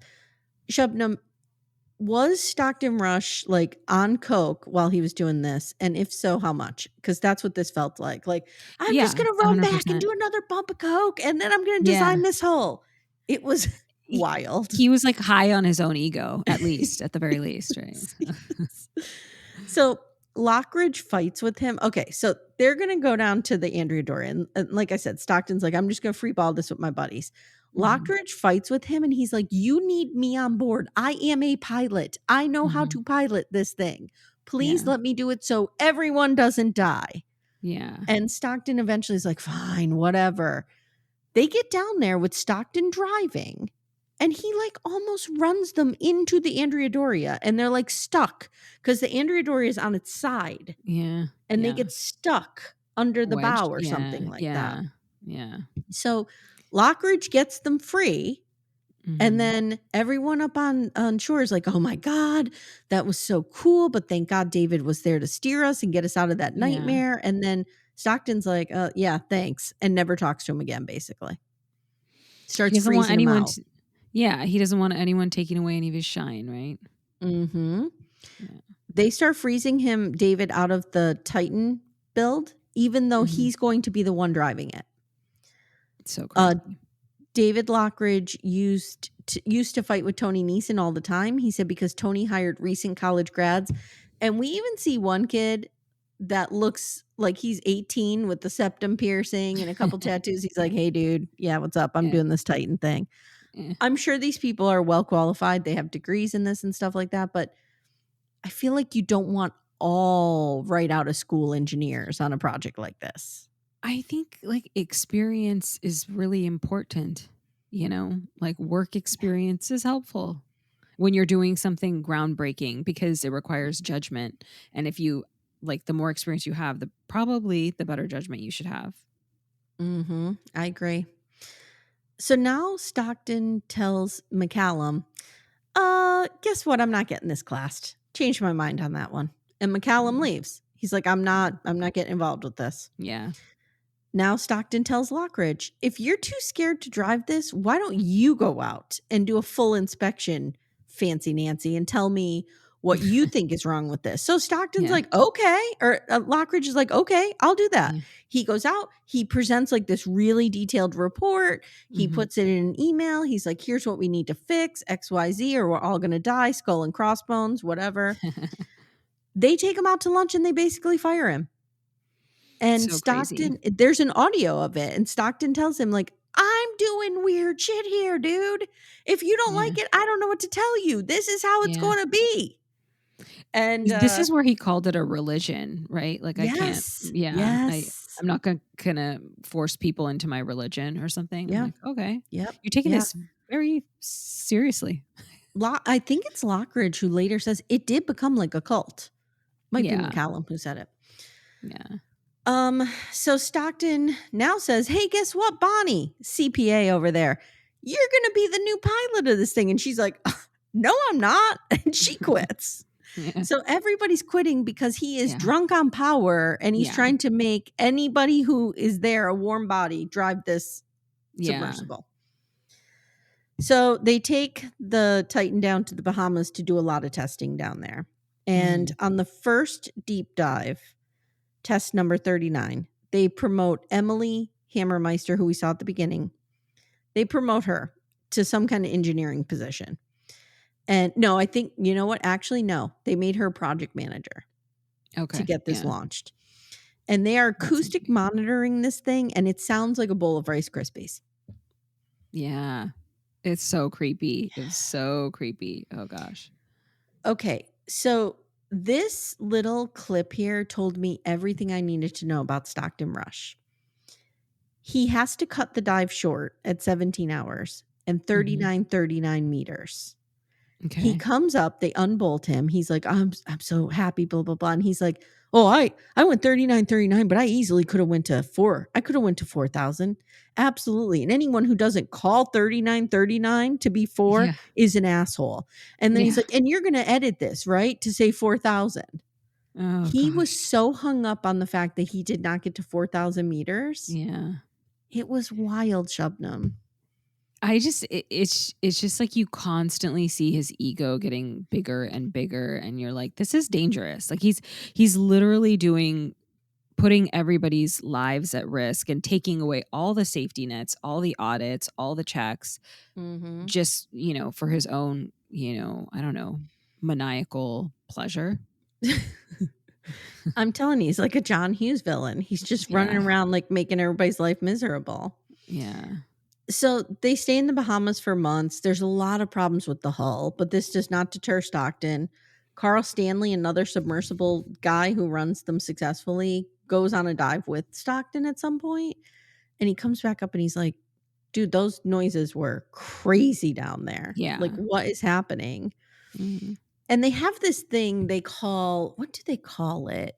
Shubnam, was Stockton Rush like on coke while he was doing this? And if so, how much? Because that's what this felt like. Like, I'm just Yeah, going to run back and 100%. do another bump of coke and then I'm going to Yeah. design this hole. It was He wild. he was, like, high on his own ego, at the very least, right? Yes. So Lockridge fights with him. Okay, so they're going to go down to the Andrea Doria. And like I said, Stockton's like, I'm just going to free ball this with my buddies. Mhm. Lockridge fights with him and he's like, you need me on board. I am a pilot. I know how Mhm. to pilot this thing. Please Yeah. let me do it so everyone doesn't die. Yeah. And Stockton eventually is like, fine, whatever. They get down there with Stockton driving and he like almost runs them into the Andrea Doria and they're like stuck because the Andrea Doria is on its side Yeah. and they Yeah. get stuck under the bow Wedged. or Yeah. something like that. Yeah. Yeah. So Lockridge gets them free. And Mhm. then everyone up on shore is like, oh my God, that was so cool. But thank God David was there to steer us and get us out of that Yeah. nightmare. And then Stockton's like, yeah, thanks. And never talks to him again, basically. He Starts doesn't want freezing him anyone out. to Yeah, he doesn't want anyone taking away any of his shine, right? Mm-hmm. Yeah. They start freezing him, David, out of the Titan build, even though Mhm. he's going to be the one driving it. It's so Uh, crazy. David Lockridge used to fight with Tony Neeson all the time. He said because Tony hired recent college grads, and we even see one kid that looks like he's 18 with the septum piercing and a couple tattoos. He's Yeah. like, "Hey, dude, yeah, what's up? I'm Yeah. doing this Titan thing." Yeah. I'm sure these people are well qualified. They have degrees in this and stuff like that, but I feel like you don't want all right out of school engineers on a project like this. I think, like, experience is really important, Like, work experience is helpful when you're doing something groundbreaking because it requires judgment, and if you like, the more experience you have, the better judgment you should have. Mm-hmm. I agree. So now Stockton tells McCallum, guess what? I'm not getting this class. Changed my mind on that one. And McCallum Mm. leaves. He's like, I'm not getting involved with this. Yeah. Now Stockton tells Lockridge, if you're too scared to drive this, why don't you go out and do a full inspection, Fancy Nancy, and tell me what you think is wrong with this. So Stockton's Yeah. like, okay. Or Lockridge is like, okay, I'll do that. Yeah. He goes out, he presents like this really detailed report. He Mhm. puts it in an email. He's like, here's what we need to fix, XYZ, or we're all going to die, skull and crossbones, whatever. They take him out to lunch and they basically fire him. And So crazy. Stockton, there's an audio of it, and Stockton tells him, like, "I'm doing weird shit here, dude. If you don't Yeah. like it, I don't know what to tell you. This is how it's Yeah. gonna be." And, This is where he called it a religion, right? Like, I can't yes, yeah, yes. I'm not gonna force people into my religion or something. I'm Yeah, like, "Okay. yep, You're taking yeah. this very seriously." I think it's Lockridge who later says it did become like a cult. Might be Yeah. McCallum who said it. Yeah. So Stockton now says, "Hey, guess what, Bonnie, CPA over there, you're gonna be the new pilot of this thing." And she's like, "No, I'm not." And she quits. Yeah. So everybody's quitting because he is Yeah. drunk on power and he's Yeah. trying to make anybody who is there, a warm body, drive this Yeah. submersible. So they take the Titan down to the Bahamas to do a lot of testing down there. And Mhm. on the first deep dive, test number 39, they promote Emily Hammermeister, who we saw at the beginning. They promote her to some kind of engineering position. And no, I think, you know what? Actually, no, they made her project manager to Okay. get this Yeah. launched. And they are That's acoustic interesting. monitoring this thing, and it sounds like a bowl of Rice Krispies. Yeah. It's so creepy. It was so creepy. Oh gosh. Okay, so this little clip here told me everything I needed to know about Stockton Rush. He has to cut the dive short at 17 hours and Mhm. 39 meters. He Okay. comes up, they unbolt him. He's like, I'm so happy, blah, blah, blah. And he's like, "Oh, I went 39, but I easily could have went to 4. I could have went to 4,000. Absolutely. And anyone who doesn't call 39 to be 4 Yeah. is an asshole." And then he's Yeah. like, "And you're gonna edit this, right? To say 4,000." Oh He was gosh. so hung up on the fact that he did not get to 4,000 meters. Yeah. It was wild, Shubnam. It's just like you constantly see his ego getting bigger and bigger and you're like, this is dangerous. Like he's literally putting everybody's lives at risk and taking away all the safety nets, all the audits, all the checks, Mhm. just, for his own, I don't know, maniacal pleasure. I'm telling you, he's like a John Hughes villain. He's just running Yeah. around, like, making everybody's life miserable. Yeah. So, they stay in the Bahamas for months. There's a lot of problems with the hull, but this does not deter Stockton. Carl Stanley, another submersible guy who runs them successfully, goes on a dive with Stockton at some point, and he comes back up and he's like, "Dude, those noises were crazy down there. Like, Yeah. what is happening?" Mhm. And they have this thing they call, what do they call it?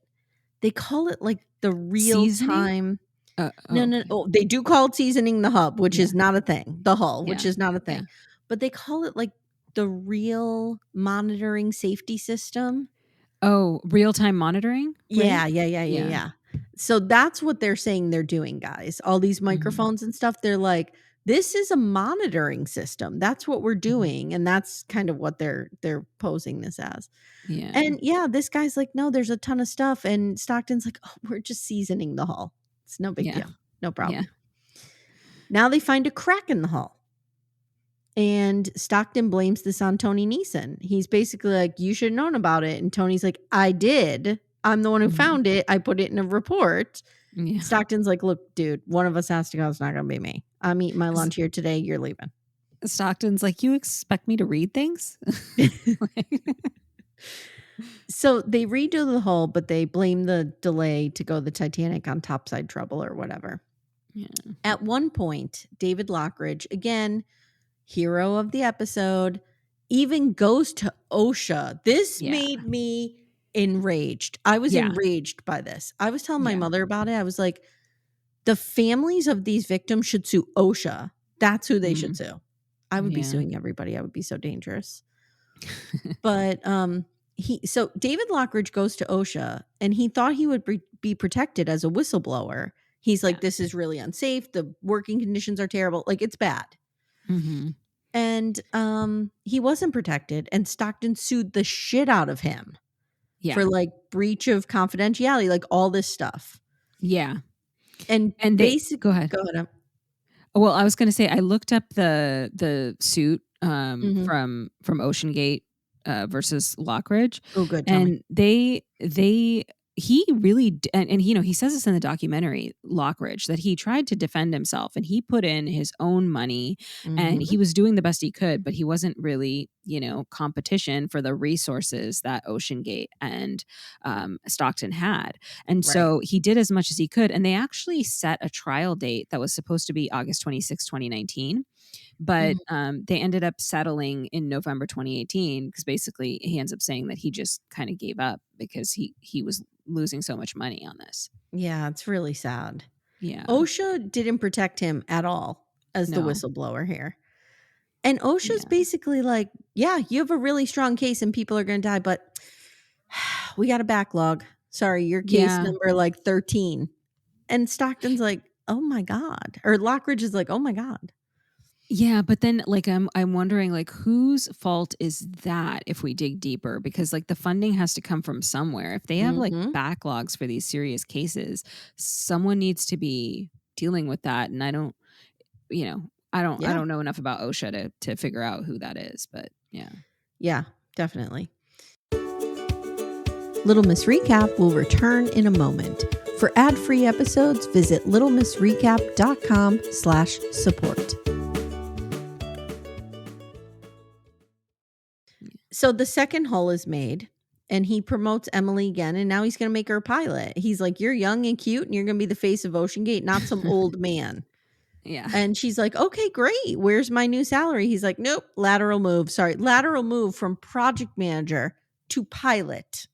They call it, like, the real Seasoning? time. Oh, No, okay. oh, they do call it seasoning the hub, which Yeah. is not a thing. The hull, which Yeah. is not a Yeah. thing. But they call it, like, the real monitoring safety system. Oh, real-time monitoring, right? Yeah, yeah, yeah, yeah, Yeah. yeah. So that's what they're saying they're doing, guys. All these Mhm. microphones and stuff, they're like, "This is a monitoring system. That's what we're Mhm. doing." And that's kind of what they're posing this as. Yeah. And yeah, this guy's like, "No, there's a ton of stuff." And Stockton's like, "Oh, we're just seasoning the hull. It's no big Yeah. deal. No Yeah. problem." Now they find a crack in the hull. And Stockton blames this on Tony Neeson. He's basically like, "You should have known about it." And Tony's like, "I did. I'm the one who Mhm. found it. I put it in a report." Yeah. Stockton's like, "Look, dude, one of us has to go. It's not going to be me. I'm eating my S lunch here today. You're leaving." Stockton's like, "You expect me to read things?" Like So they redo the hull, but they blame the delay to go the Titanic on topside trouble or whatever. Yeah. At one point, David Lockridge, again, hero of the episode, even goes to OSHA. This Yeah. made me enraged. I was Yeah. enraged by this. I was telling my Yeah. mother about it. I was like, the families of these victims should sue OSHA. That's who they should Mm. sue. I would be Yeah. suing everybody. I would be so dangerous. But So David Lockridge goes to OSHA and he thought he would be protected as a whistleblower. He's like, Yeah. this is really unsafe. The working conditions are terrible. Like, it's bad. Mhm. And he wasn't protected, and Stockton sued the shit out of him Yeah. for like breach of confidentiality, like all this stuff. Yeah. And And they basic go ahead. go ahead. Well, I was gonna say I looked up the suit, Mhm. from OceanGate, versus Lockridge, Oh, good. Tell me. and they he really d and, he says this in the documentary, Lockridge, that he tried to defend himself, and he put in his own money, and Mhm. he was doing the best he could, but he wasn't really, competition for the resources that OceanGate and, Stockton had. And Right. so he did as much as he could. And they actually set a trial date that was supposed to be August 26, 2019. But Mhm. they ended up settling in November 2018 because basically he ends up saying that he just kind of gave up because he was losing so much money on this. Yeah, it's really sad. Yeah. OSHA didn't protect him at all as the No. whistleblower here. And OSHA's Yeah. basically like, yeah, you have a really strong case and people are going to die, but we got a backlog. Sorry, your case Yeah. number like 13. And Stockton's like, "Oh my god." Or Lockridge is like, "Oh my god." Yeah, but then like I'm wondering like whose fault is that if we dig deeper because like the funding has to come from somewhere. If they have like Mhm. backlogs for these serious cases, someone needs to be dealing with that and I Yeah. don't know enough about OSHA to figure out who that is, but yeah. Yeah, definitely. Little Miss Recap will return in a moment. For ad-free episodes, visit littlemissrecap.com/support. So the second hull is made and he promotes Emily again and now he's going to make her a pilot. He's like, "You're young and cute and you're going to be the face of OceanGate, not some old man." Yeah. And she's like, "Okay, great. Where's my new salary?" He's like, "Nope, lateral move. Sorry, lateral move from project manager to pilot."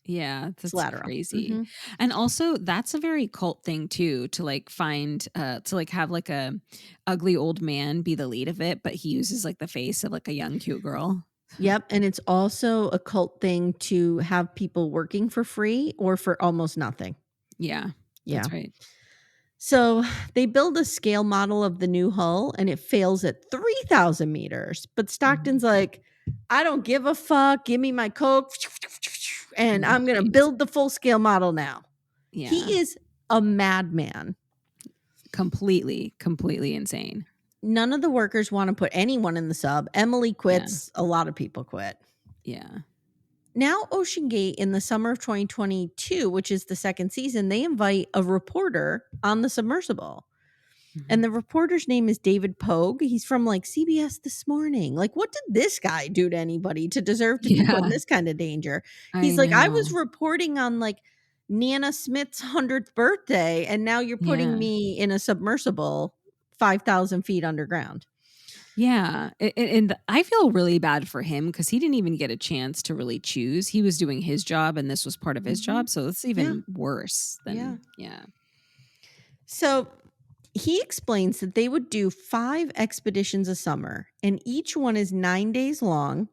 Yeah, It's that's lateral. crazy. Mhm. And also that's a very cult thing too to like find to like have like a ugly old man be the lead of it, but he uses like the face of like a young cute girl. Yep, and it's also a cult thing to have people working for free or for almost nothing. Yeah, Yeah. that's right. So they build a scale model of the new hull and it fails at 3,000 meters. But Stockton's Mhm. like, "I don't give a fuck. Give me my Coke and I'm going to Right. build the full scale model now." Yeah. He is a madman. Completely insane. None of the workers want to put anyone in the sub. Emily Yeah. quits. A lot of people quit. Yeah. Now, OceanGate in the summer of 2022, which is the second season, they invite a reporter on the submersible. And Mhm. the reporter's name is David Pogue. He's from like CBS This Morning. Like, what did this guy do to anybody to deserve to be put in Yeah, this kind of danger? I He's like, "I was know. reporting on like Nana Smith's 100th birthday, and now you're putting Yeah. me in a submersible 5,000 feet underground." Yeah, and I feel really bad for him because he didn't even get a chance to really choose. He was doing his job, and this was part of his Mhm. job, so it's Yeah. even worse Yeah. than yeah. So he explains that they would do 5 expeditions a summer, and each one is 9 days long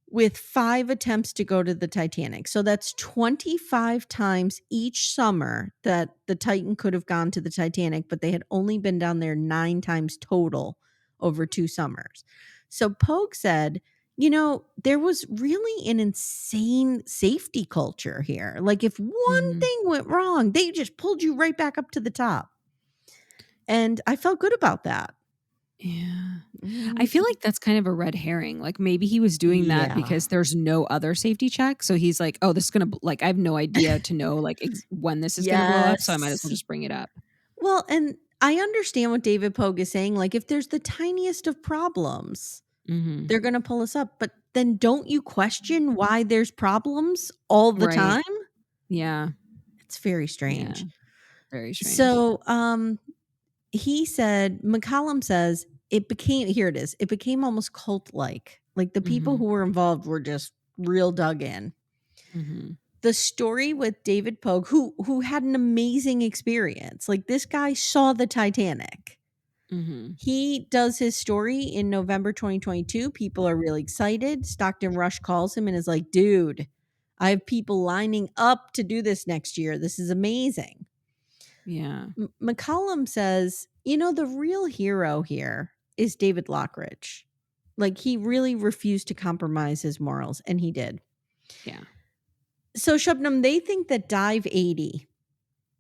with 5 attempts to go to the Titanic. So that's 25 times each summer that the Titan could have gone to the Titanic, but they had only been down there 9 times total over 2 summers. So Pogue said, there was really an insane safety culture here. Like, if one Mhm. thing went wrong, they just pulled you right back up to the top. And I felt good about that. Yeah. I Mm, feel like that's kind of a red herring. Like maybe he was doing that yeah. because there's no other safety check. So he's like, "Oh, this is gonna like I have no idea to know like when this is gonna blow up, so I might as well Yes. just bring it up." Well, and I understand what David Pogue is saying. Like, if there's the tiniest of problems, Mhm. they're going to pull us up. But then don't you question why there's problems all the Right. time? Yeah. It's very Yeah. strange. Very strange. So, he said, McCollum says here it is. It became almost cult like. Like the people Mhm. who were involved were just real dug in. Mhm. The story with David Pogue, who had an amazing experience. Like, this guy saw the Titanic. Mhm. He does his story in November 2022. People are really excited. Stockton Rush calls him and is like, dude, I have people lining up to do this next year. This is amazing. Yeah. McCollum says, the real hero here is David Lockridge. Like, he really refused to compromise his morals, and he did. Yeah. So, Shabnam, they think that dive 80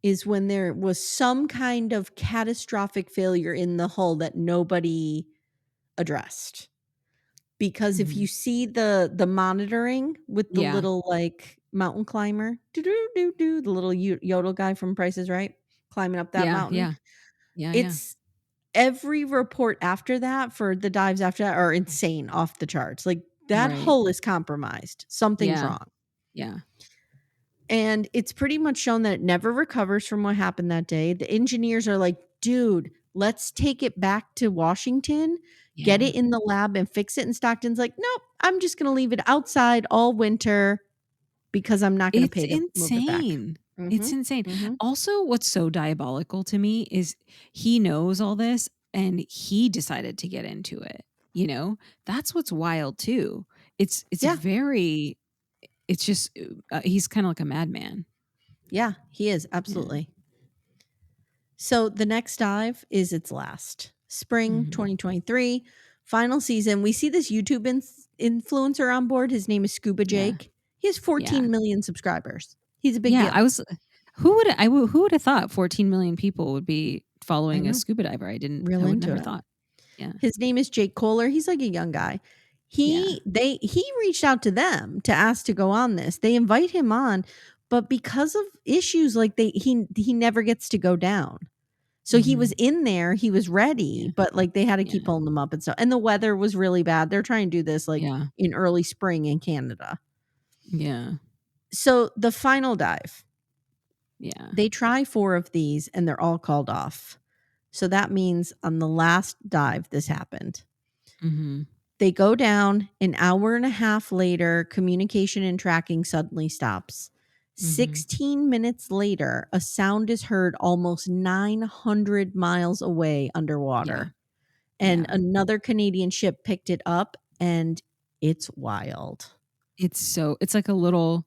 is when there was some kind of catastrophic failure in the hull that nobody addressed. Because if you Mhm. see the monitoring with the Yeah. little, like, mountain climber, do do do do, the little yodel guy from Price is Right, climbing up that Yeah, mountain, yeah. Yeah, yeah. it's every report after that for the dives after that are insane, off the charts. Like, that Right. hull is compromised. Something's Yeah. wrong. Yeah. And it's pretty much shown that it never recovers from what happened that day. The engineers are like, dude, let's take it back to Washington, get Yeah. it in the lab and fix it. And Stockton's like, nope, I'm just going to leave it outside all winter because I'm not going to It's pay to move it back. insane. It's Mhm. insane. Mhm. Also, what's so diabolical to me is he knows all this and he decided to get into it, you know? That's what's wild too. It's Yeah. very it's just he's kind of like a madman. Yeah, he is Yeah. absolutely. So the next dive is its last. Spring Mhm. 2023, final season. We see this YouTube influencer on board. His name is Scuba Yeah. Jake. He has Yeah. 14 million subscribers. He's a big Yeah, deal. I was who would have thought 14 million people would be I following a know. scuba diver? Real I would into never it. thought. Yeah. His name is Jake Kohler. He's like a young guy. Yeah. He reached out to them to ask to go on this. They invite him on, but because of issues like he never gets to go down. So he was Mhm. in there, he was Yeah. ready, but, like, they had to keep Yeah. pulling him up and stuff, and the weather was really bad. They're trying to do this, like, Yeah. in early spring in Canada. Yeah. So, the final dive, Yeah. they try 4 of these, and they're all called off. So, that means on the last dive, this happened. Mhm. They go down, an hour and a half later, communication and tracking suddenly stops. Mhm. 16 minutes later, a sound is heard almost 900 miles away Yeah. underwater. And Yeah. another Canadian ship picked it up, and it's wild. It's like a little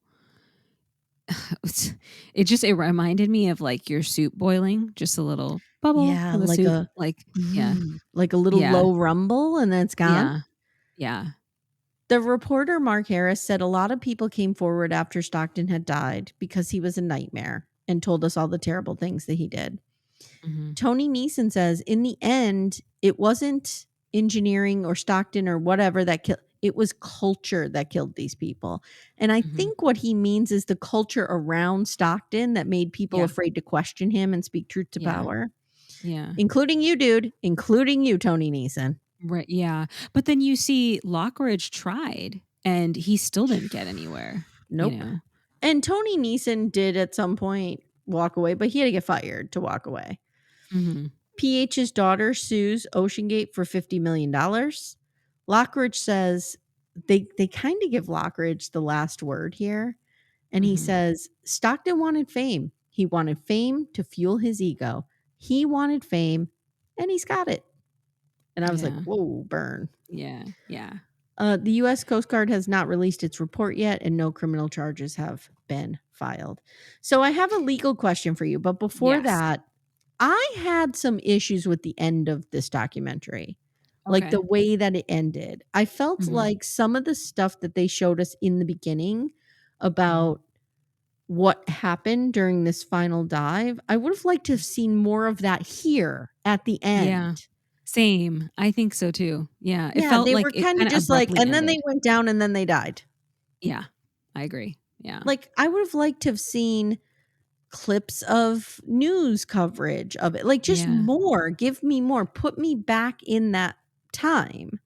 it's it reminded me of, like, your soup boiling, just a little bubble Yeah, of the like soup, a like yeah. like a little Yeah. low rumble, and then it's gone. Yeah. Yeah. The reporter Mark Harris said a lot of people came forward after Stockton had died because he was a nightmare and told us all the terrible things that he did. Mhm. Tony Neeson says, in the end, it wasn't engineering or Stockton or whatever that killed. It was culture that killed these people. And I Mhm. think what he means is the culture around Stockton that made people Yeah. afraid to question him and speak truth to Yeah. power, Yeah. including you, dude, including you, Tony Neeson. Right, yeah. But then you see Lockridge tried, and he still didn't get anywhere, you Nope. know? And Tony Neeson did at some point walk away, but he had to get fired to walk away. Mhm. PH's daughter sues OceanGate for $50 million. Lockridge says they kind of give Lockridge the last word here. And he Mhm. says, Stockton wanted fame. He wanted fame to fuel his ego. He wanted fame, and he's got it. And I was like, Yeah. whoa, burn. Yeah. Yeah. The U.S. Coast Guard has not released its report yet, and no criminal charges have been filed. So I have a legal question for you. But before Yes. that, I had some issues with the end of this documentary, like the Okay. way that it ended. I felt Mhm. like some of the stuff that they showed us in the beginning Mhm. about what happened during this final dive, I would have liked to have seen more of that here at the Yeah. end. Same. I think so too. Yeah. It Yeah, felt they like were it kind of kinda just like, abruptly and then they ended. went down and then they died. Yeah. I agree. Yeah. Like, I would have liked to have seen clips of news coverage of it, like, just Yeah. more, give me more, put me back in that time.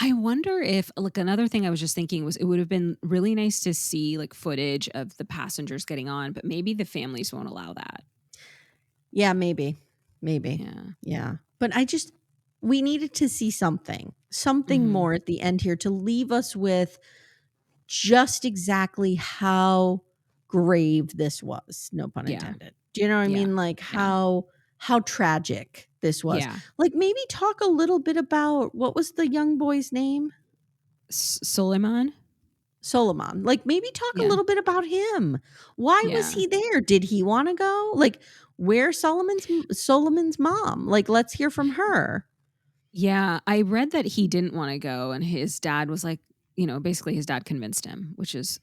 I wonder if like, another thing I was just thinking was it would have been really nice to see, like, footage of the passengers getting on, but maybe the families won't allow that. Yeah, maybe. Maybe. Yeah. Yeah. But we needed to see something Mhm. more at the end here to leave us with just exactly how grave this was, no pun Yeah. intended. Do you know what I Yeah. mean? Like, Yeah. how how tragic this was. Yeah. Like, maybe talk a little bit about what was the young boy's name? Suleiman? Solomon. Like, maybe talk a Yeah. little bit about him. Why was Yeah. he there? Did he wanna go? Like, where's Solomon's mom? Like, let's hear from her. Yeah, I read that he didn't wanna go, and his dad was like, basically his dad convinced him, which is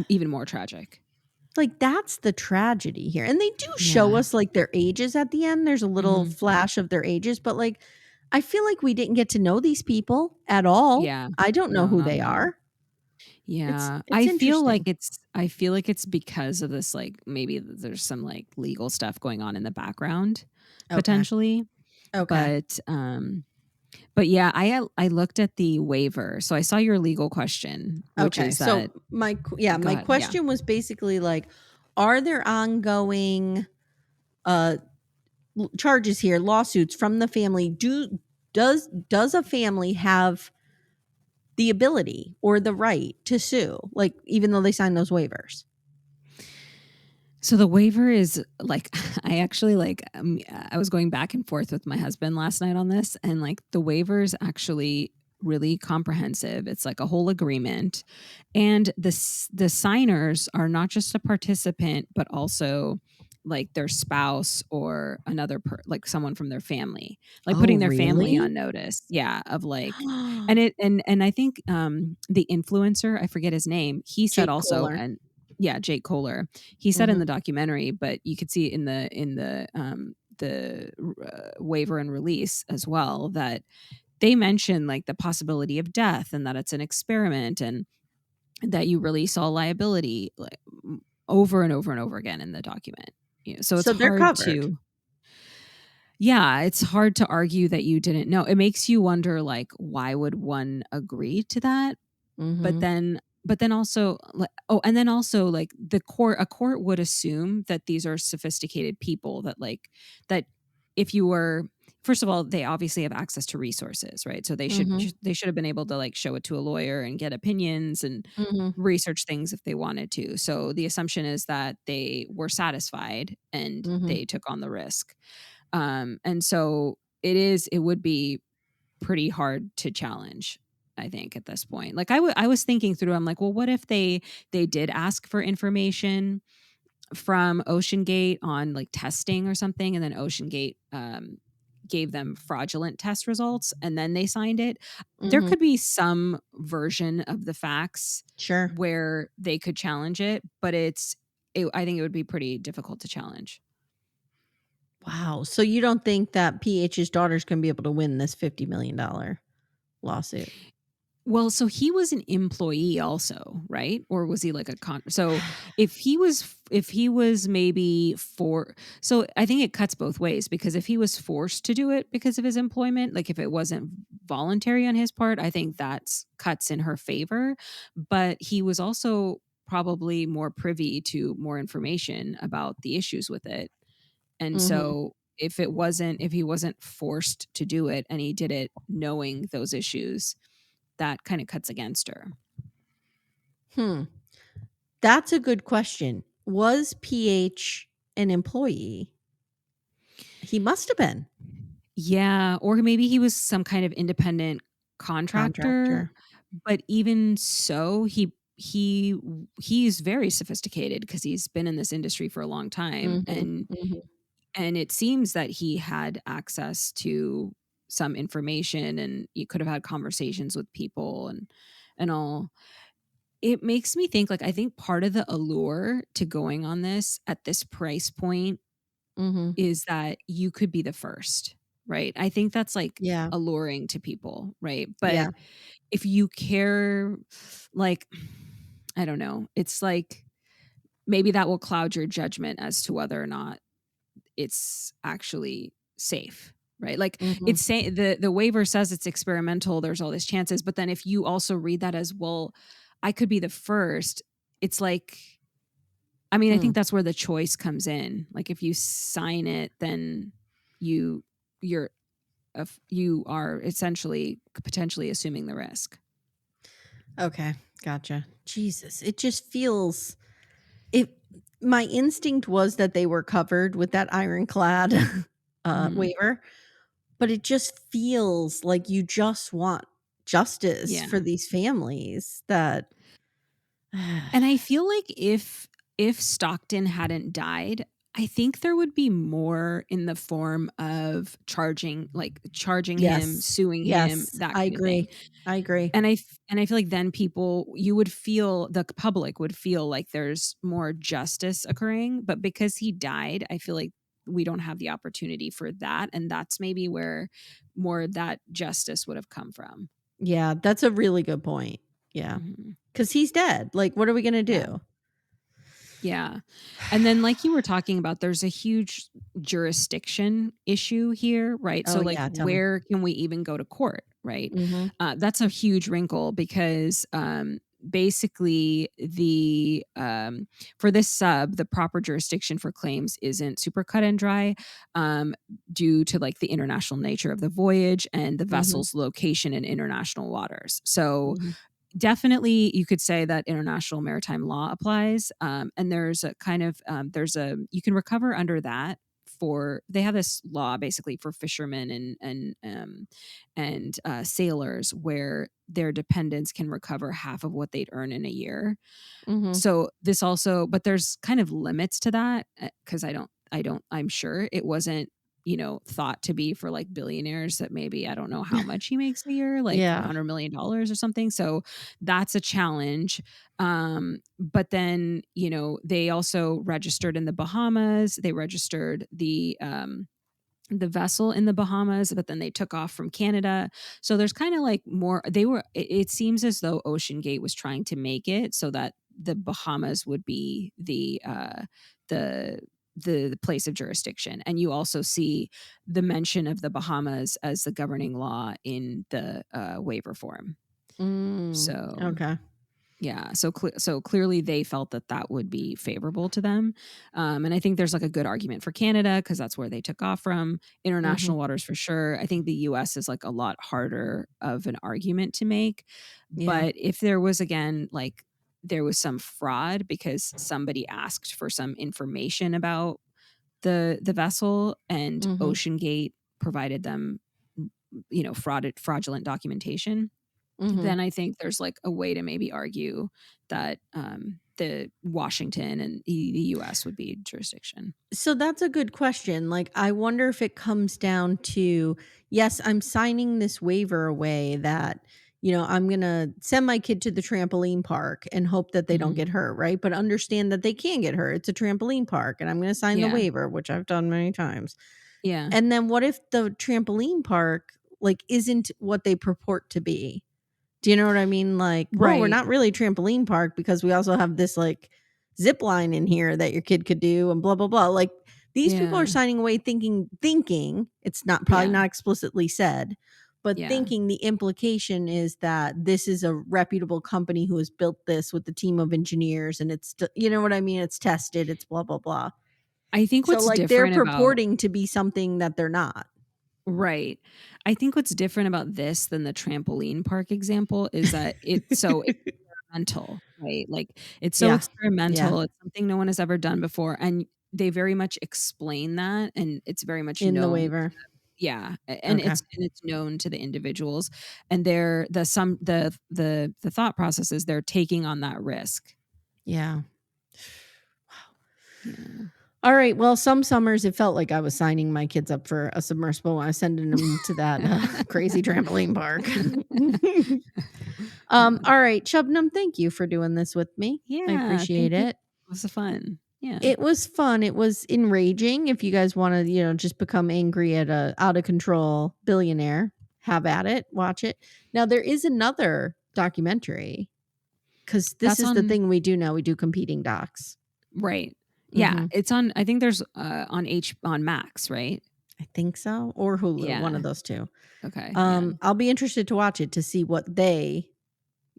even more tragic. Like, that's the tragedy here, and they do show Yeah. us, like, their ages at the end. There's a little Mhm. flash of their ages, but, like, I feel like we didn't get to know these people at all. Yeah. I don't know No, who not they at all. are. Yeah. It's interesting. I feel like it's because of this, like, maybe there's some, like, legal stuff going on in the background, Okay. potentially, Okay. but, yeah, I looked at the waiver. So I saw your legal question, which Okay. is So, that go my ahead, yeah. question was basically, like, are there ongoing, uh charges here, lawsuits from the family? Does a family have the ability or the right to sue, like, even though they sign those waivers? So the waiver is like I actually I was going back and forth with my husband last night on this, and like the waiver is actually really comprehensive. It's like a whole agreement, and the signers are not just a participant but also like their spouse or like someone from their family, like Oh, putting their family really? on notice. Yeah, of like, and I think the influencer, I forget his name, he said Jake also, Kohler. and yeah, Jake Kohler, he said in Mhm, the documentary, but you could see it in the waiver and release as well, that they mention like the possibility of death and that it's an experiment, and that you release all liability, like, over and over and over again in the document. So it's so they're hard covered. to, yeah, it's hard to argue that you didn't know. It makes you wonder, like, why would one agree to that? But Mhm, then also, and then also, like, a court would assume that these are sophisticated people, that, like, that if you were, first of all, they obviously have access to resources, right? So mhm, they should have been able to, like, show it to a lawyer and get opinions and mhm, research things if they wanted to. So the assumption is that they were satisfied and mhm. they took on the risk. And so it would be pretty hard to challenge, I think, at this point. Like, I was thinking through, I'm like, well, what if they did ask for information from OceanGate on like testing or something, and then OceanGate gave them fraudulent test results and then they signed it. There Mhm. could be some version of the facts Sure. where they could challenge it, but I think it would be pretty difficult to challenge. Wow. So you don't think that PH's daughter's gonna be able to win this $50 million lawsuit? Well, so he was an employee also, right? Or was he like so if he was maybe so I think it cuts both ways, because if he was forced to do it because of his employment, like if it wasn't voluntary on his part, I think that's cuts in her favor. But he was also probably more privy to more information about the issues with it. And Mhm. so if he wasn't forced to do it and he did it knowing those issues, that kinda cuts against her. Hmm. That's a good question. Was PH an employee? He must have been. Yeah, or maybe he was some kind of independent contractor, Contractor. but even so, he's very sophisticated because he's been in this industry for a long time, Mhm, mhm, and it seems that he had access to some information, and he could have had conversations with people and all. It makes me think, like, I think part of the allure to going on this at this price point mhm. is that you could be the first, right? I think that's, like, Yeah, alluring to people, right? But yeah. if you care, like, I don't know, it's like maybe that will cloud your judgment as to whether or not it's actually safe, right? Like, Mhm, it's saying the waiver says it's experimental, there's all these chances, but then if you also read that as, well, I could be the first, it's like, I mean, I hmm. think that's where the choice comes in. Like, if you sign it, then you you're you are essentially potentially assuming the risk. Okay, gotcha. Jesus, it just feels It my instinct was that they were covered with that ironclad, Mhm. waiver, but it just feels like you just want justice for Yeah. these families that And I feel like if Stockton hadn't died, I think there would be more in the form of charging him, Yes. suing him, Yes, that I kind of thing. agree. I agree. And I feel like then you would feel the public would feel like there's more justice occurring, but because he died, I feel like we don't have the opportunity for that, and that's maybe where more of that justice would have come from. Yeah, that's a really good point. Yeah, Mhm. because he's dead. Like, what are we gonna Yeah. do? Yeah. And then like you were talking about, there's a huge jurisdiction issue here, right? Oh, So like yeah, tell me. where can we even go to court, right? Mhm, That's a huge wrinkle because basically for this sub, the proper jurisdiction for claims isn't super cut and dry um, due to like the international nature of the voyage and the mhm, vessel's location in international waters. So mhm, definitely you could say that international maritime law applies, and there's a kind of you can recover under that. For they have this law basically for fishermen and sailors where their dependents can recover half of what they'd earn in a year. mhm. So this also, but there's kind of limits to that because I'm sure it wasn't, thought to be for like billionaires that maybe I don't know how much he makes a year, like Yeah. $100 million or something. So that's a challenge. But then, they also registered in the Bahamas. They registered the vessel in the Bahamas, but then they took off from Canada. So there's kind of like more it seems as though OceanGate was trying to make it so that the Bahamas would be the the place of jurisdiction. And you also see the mention of the Bahamas as the governing law in the waiver form. So Okay. yeah, so clearly they felt that that would be favorable to them, and I think there's like a good argument for Canada because that's where they took off from. Mhm. International waters for sure. I think the U.S. is like a lot harder of an argument to make, Yeah. but if there was again like there was some fraud because somebody asked for some information about the vessel and Mhm, OceanGate provided them, fraudulent documentation, mhm. then I think there's like a way to maybe argue that the Washington and the U.S. would be jurisdiction. So that's a good question. Like, I wonder if it comes down to, yes, I'm signing this waiver away that, I'm going to send my kid to the trampoline park and hope that they don't Mhm. get hurt, right? But understand that they can get hurt. It's a trampoline park and I'm going to sign the Yeah, waiver, which I've done many times. yeah, And then what if the trampoline park like isn't what they purport to be? Do you know what I mean? Like, "Oh, we're right. not really a trampoline park because we also have this, like, zip line in here that your kid could do and blah, blah, blah." Like, these people are Yeah, signing away thinking it's not probably yeah, not explicitly said, but yeah. thinking the implication is that this is a reputable company who has built this with a team of engineers and it's you know what I mean? It's tested, it's blah, blah, blah. I think So, what's like, they're different about purporting to be something that they're not. right. I think what's different about this than the trampoline park example is that it's so experimental, right? Like it's so Yeah. Yeah. experimental. It's something no one has ever done before, and they very much explain that, and it's very much In the known. waiver. Yeah, and Okay. it's known to the individuals, and they're the thought process is they're taking on that risk. Yeah. Yeah. All right. Well, some summers it felt like I was signing my kids up for a submersible when I was sending them to that crazy trampoline park. Yeah. All right, Chubnam, thank you for doing this with me. I Yeah, appreciate thank you. it. It was fun. Yeah. It was fun. It was enraging. If you guys want to, just become angry at a out of control billionaire, have at it. Watch it. Now there is another documentary because this That's is the on thing we do now. We do competing docs. right. Yeah, Hmm. it's on I think there's, on Max, right? I think so, or Hulu, one Yeah. of those two. Okay, yeah. I'll be interested to watch it to see what they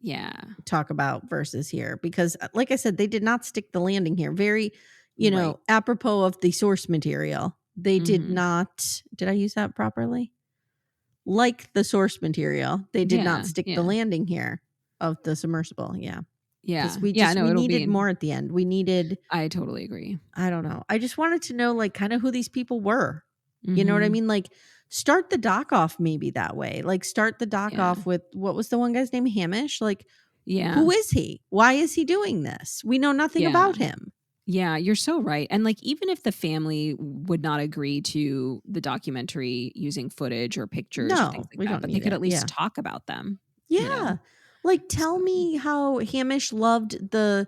Yeah. talk about versus here because, like I said, they did not stick the landing here. Very, Right. apropos of the source material. They did Mhm. not did I use that properly? Like the source material, they did not Yeah, stick the yeah. landing here of the submersible, yeah. Yeah. 'Cause Yeah, no, we it'll needed be more at the end. We needed I totally agree. I don't know. I just wanted to know, like, kinda who these people were. You know what I Mhm. mean? Like, start the doc off maybe that way. Like, start the doc Yeah. off with what was the one guy's name? Hamish? Like, Yeah. who is he? Why is he doing this? We know nothing Yeah. about him. Yeah, you're so right. And like even if the family would not agree to the documentary using footage or pictures or things No, like we that, don't but they need could it. at least Yeah. talk about them, you know? Yeah. Like, tell So, me how Hamish loved the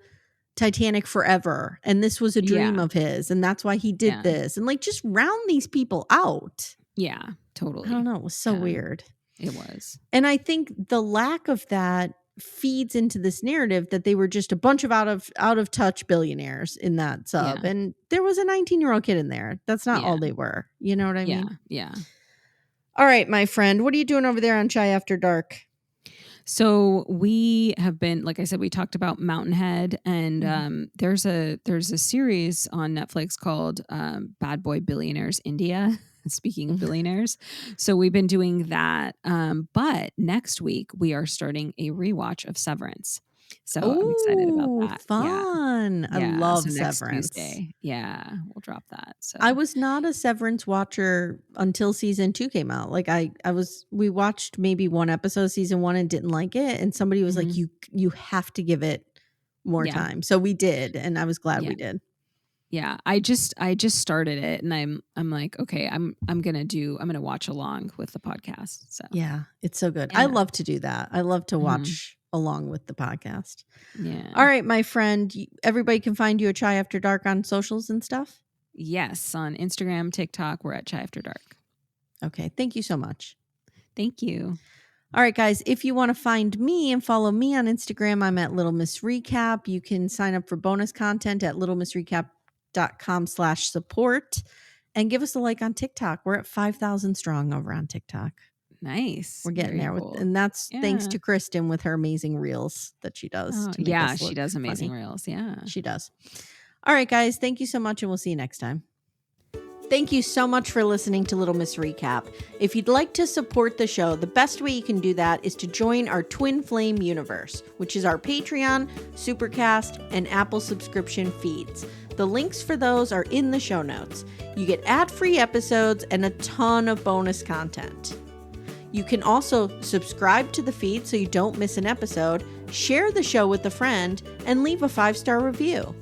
Titanic forever, and this was a dream yeah. of his, and that's why he did Yeah. this, and, like, just round these people out. Yeah, I don't totally. know, it was so Yeah, weird. it was. And I think the lack of that feeds into this narrative that they were just a bunch of out of touch billionaires in that sub, Yeah. and there was a 19-year-old kid in there. That's not Yeah. all they were, you know what I Yeah. mean? Yeah. All right, my friend, what are you doing over there on Chai After Dark? So we have been, like I said, we talked about Mountainhead, and Mhm. there's a series on Netflix called Bad Boy Billionaires India. Speaking of billionaires, so we've been doing that. But next week we are starting a rewatch of Severance. So I'm excited about Ooh, that. Yeah, fun. I yeah. love So next Severance. Tuesday, yeah, we'll drop that. I So was not a Severance watcher until season 2 came out. Like, I was we watched maybe 1 episode of season 1 and didn't like it, and somebody was like, mhm. You have to give it more Yeah, time." So we did, and I was glad yeah. we did. Yeah, I just started it and I'm like, okay, I'm gonna watch along with the podcast. So Yeah, it's so good. I yeah. love to do that. I love to Mhm. watch along with the podcast. Yeah. All right, my friend, everybody can find you at Chai After Dark on socials and stuff? Yes, on Instagram, TikTok, we're at Chai After Dark. Okay, thank you so much. Thank you. All right, guys, if you want to find me and follow me on Instagram, I'm at Little Miss Recap. You can sign up for bonus content at littlemissrecap.com/support and give us a like on TikTok. We're at 5,000 strong over on TikTok. Nice. We're getting Very there cool. and that's thanks Yeah. to Kristen with her amazing reels that she does Oh, to make yeah, us she look does amazing funny. reels. Yeah. She does. All right, guys, thank you so much and we'll see you next time. Thank you so much for listening to Little Miss Recap. If you'd like to support the show, the best way you can do that is to join our Twin Flame universe, which is our Patreon, Supercast, and Apple subscription feeds. The links for those are in the show notes. You get ad-free episodes and a ton of bonus content. You can also subscribe to the feed so you don't miss an episode, share the show with a friend, and leave a 5-star review.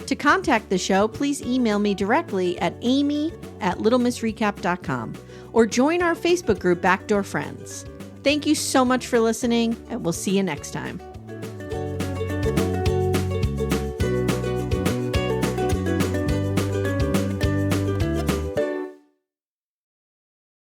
To contact the show, please email me directly at amy@littlemissrecap.com or join our Facebook group Backdoor Friends. Thank you so much for listening, and we'll see you next time.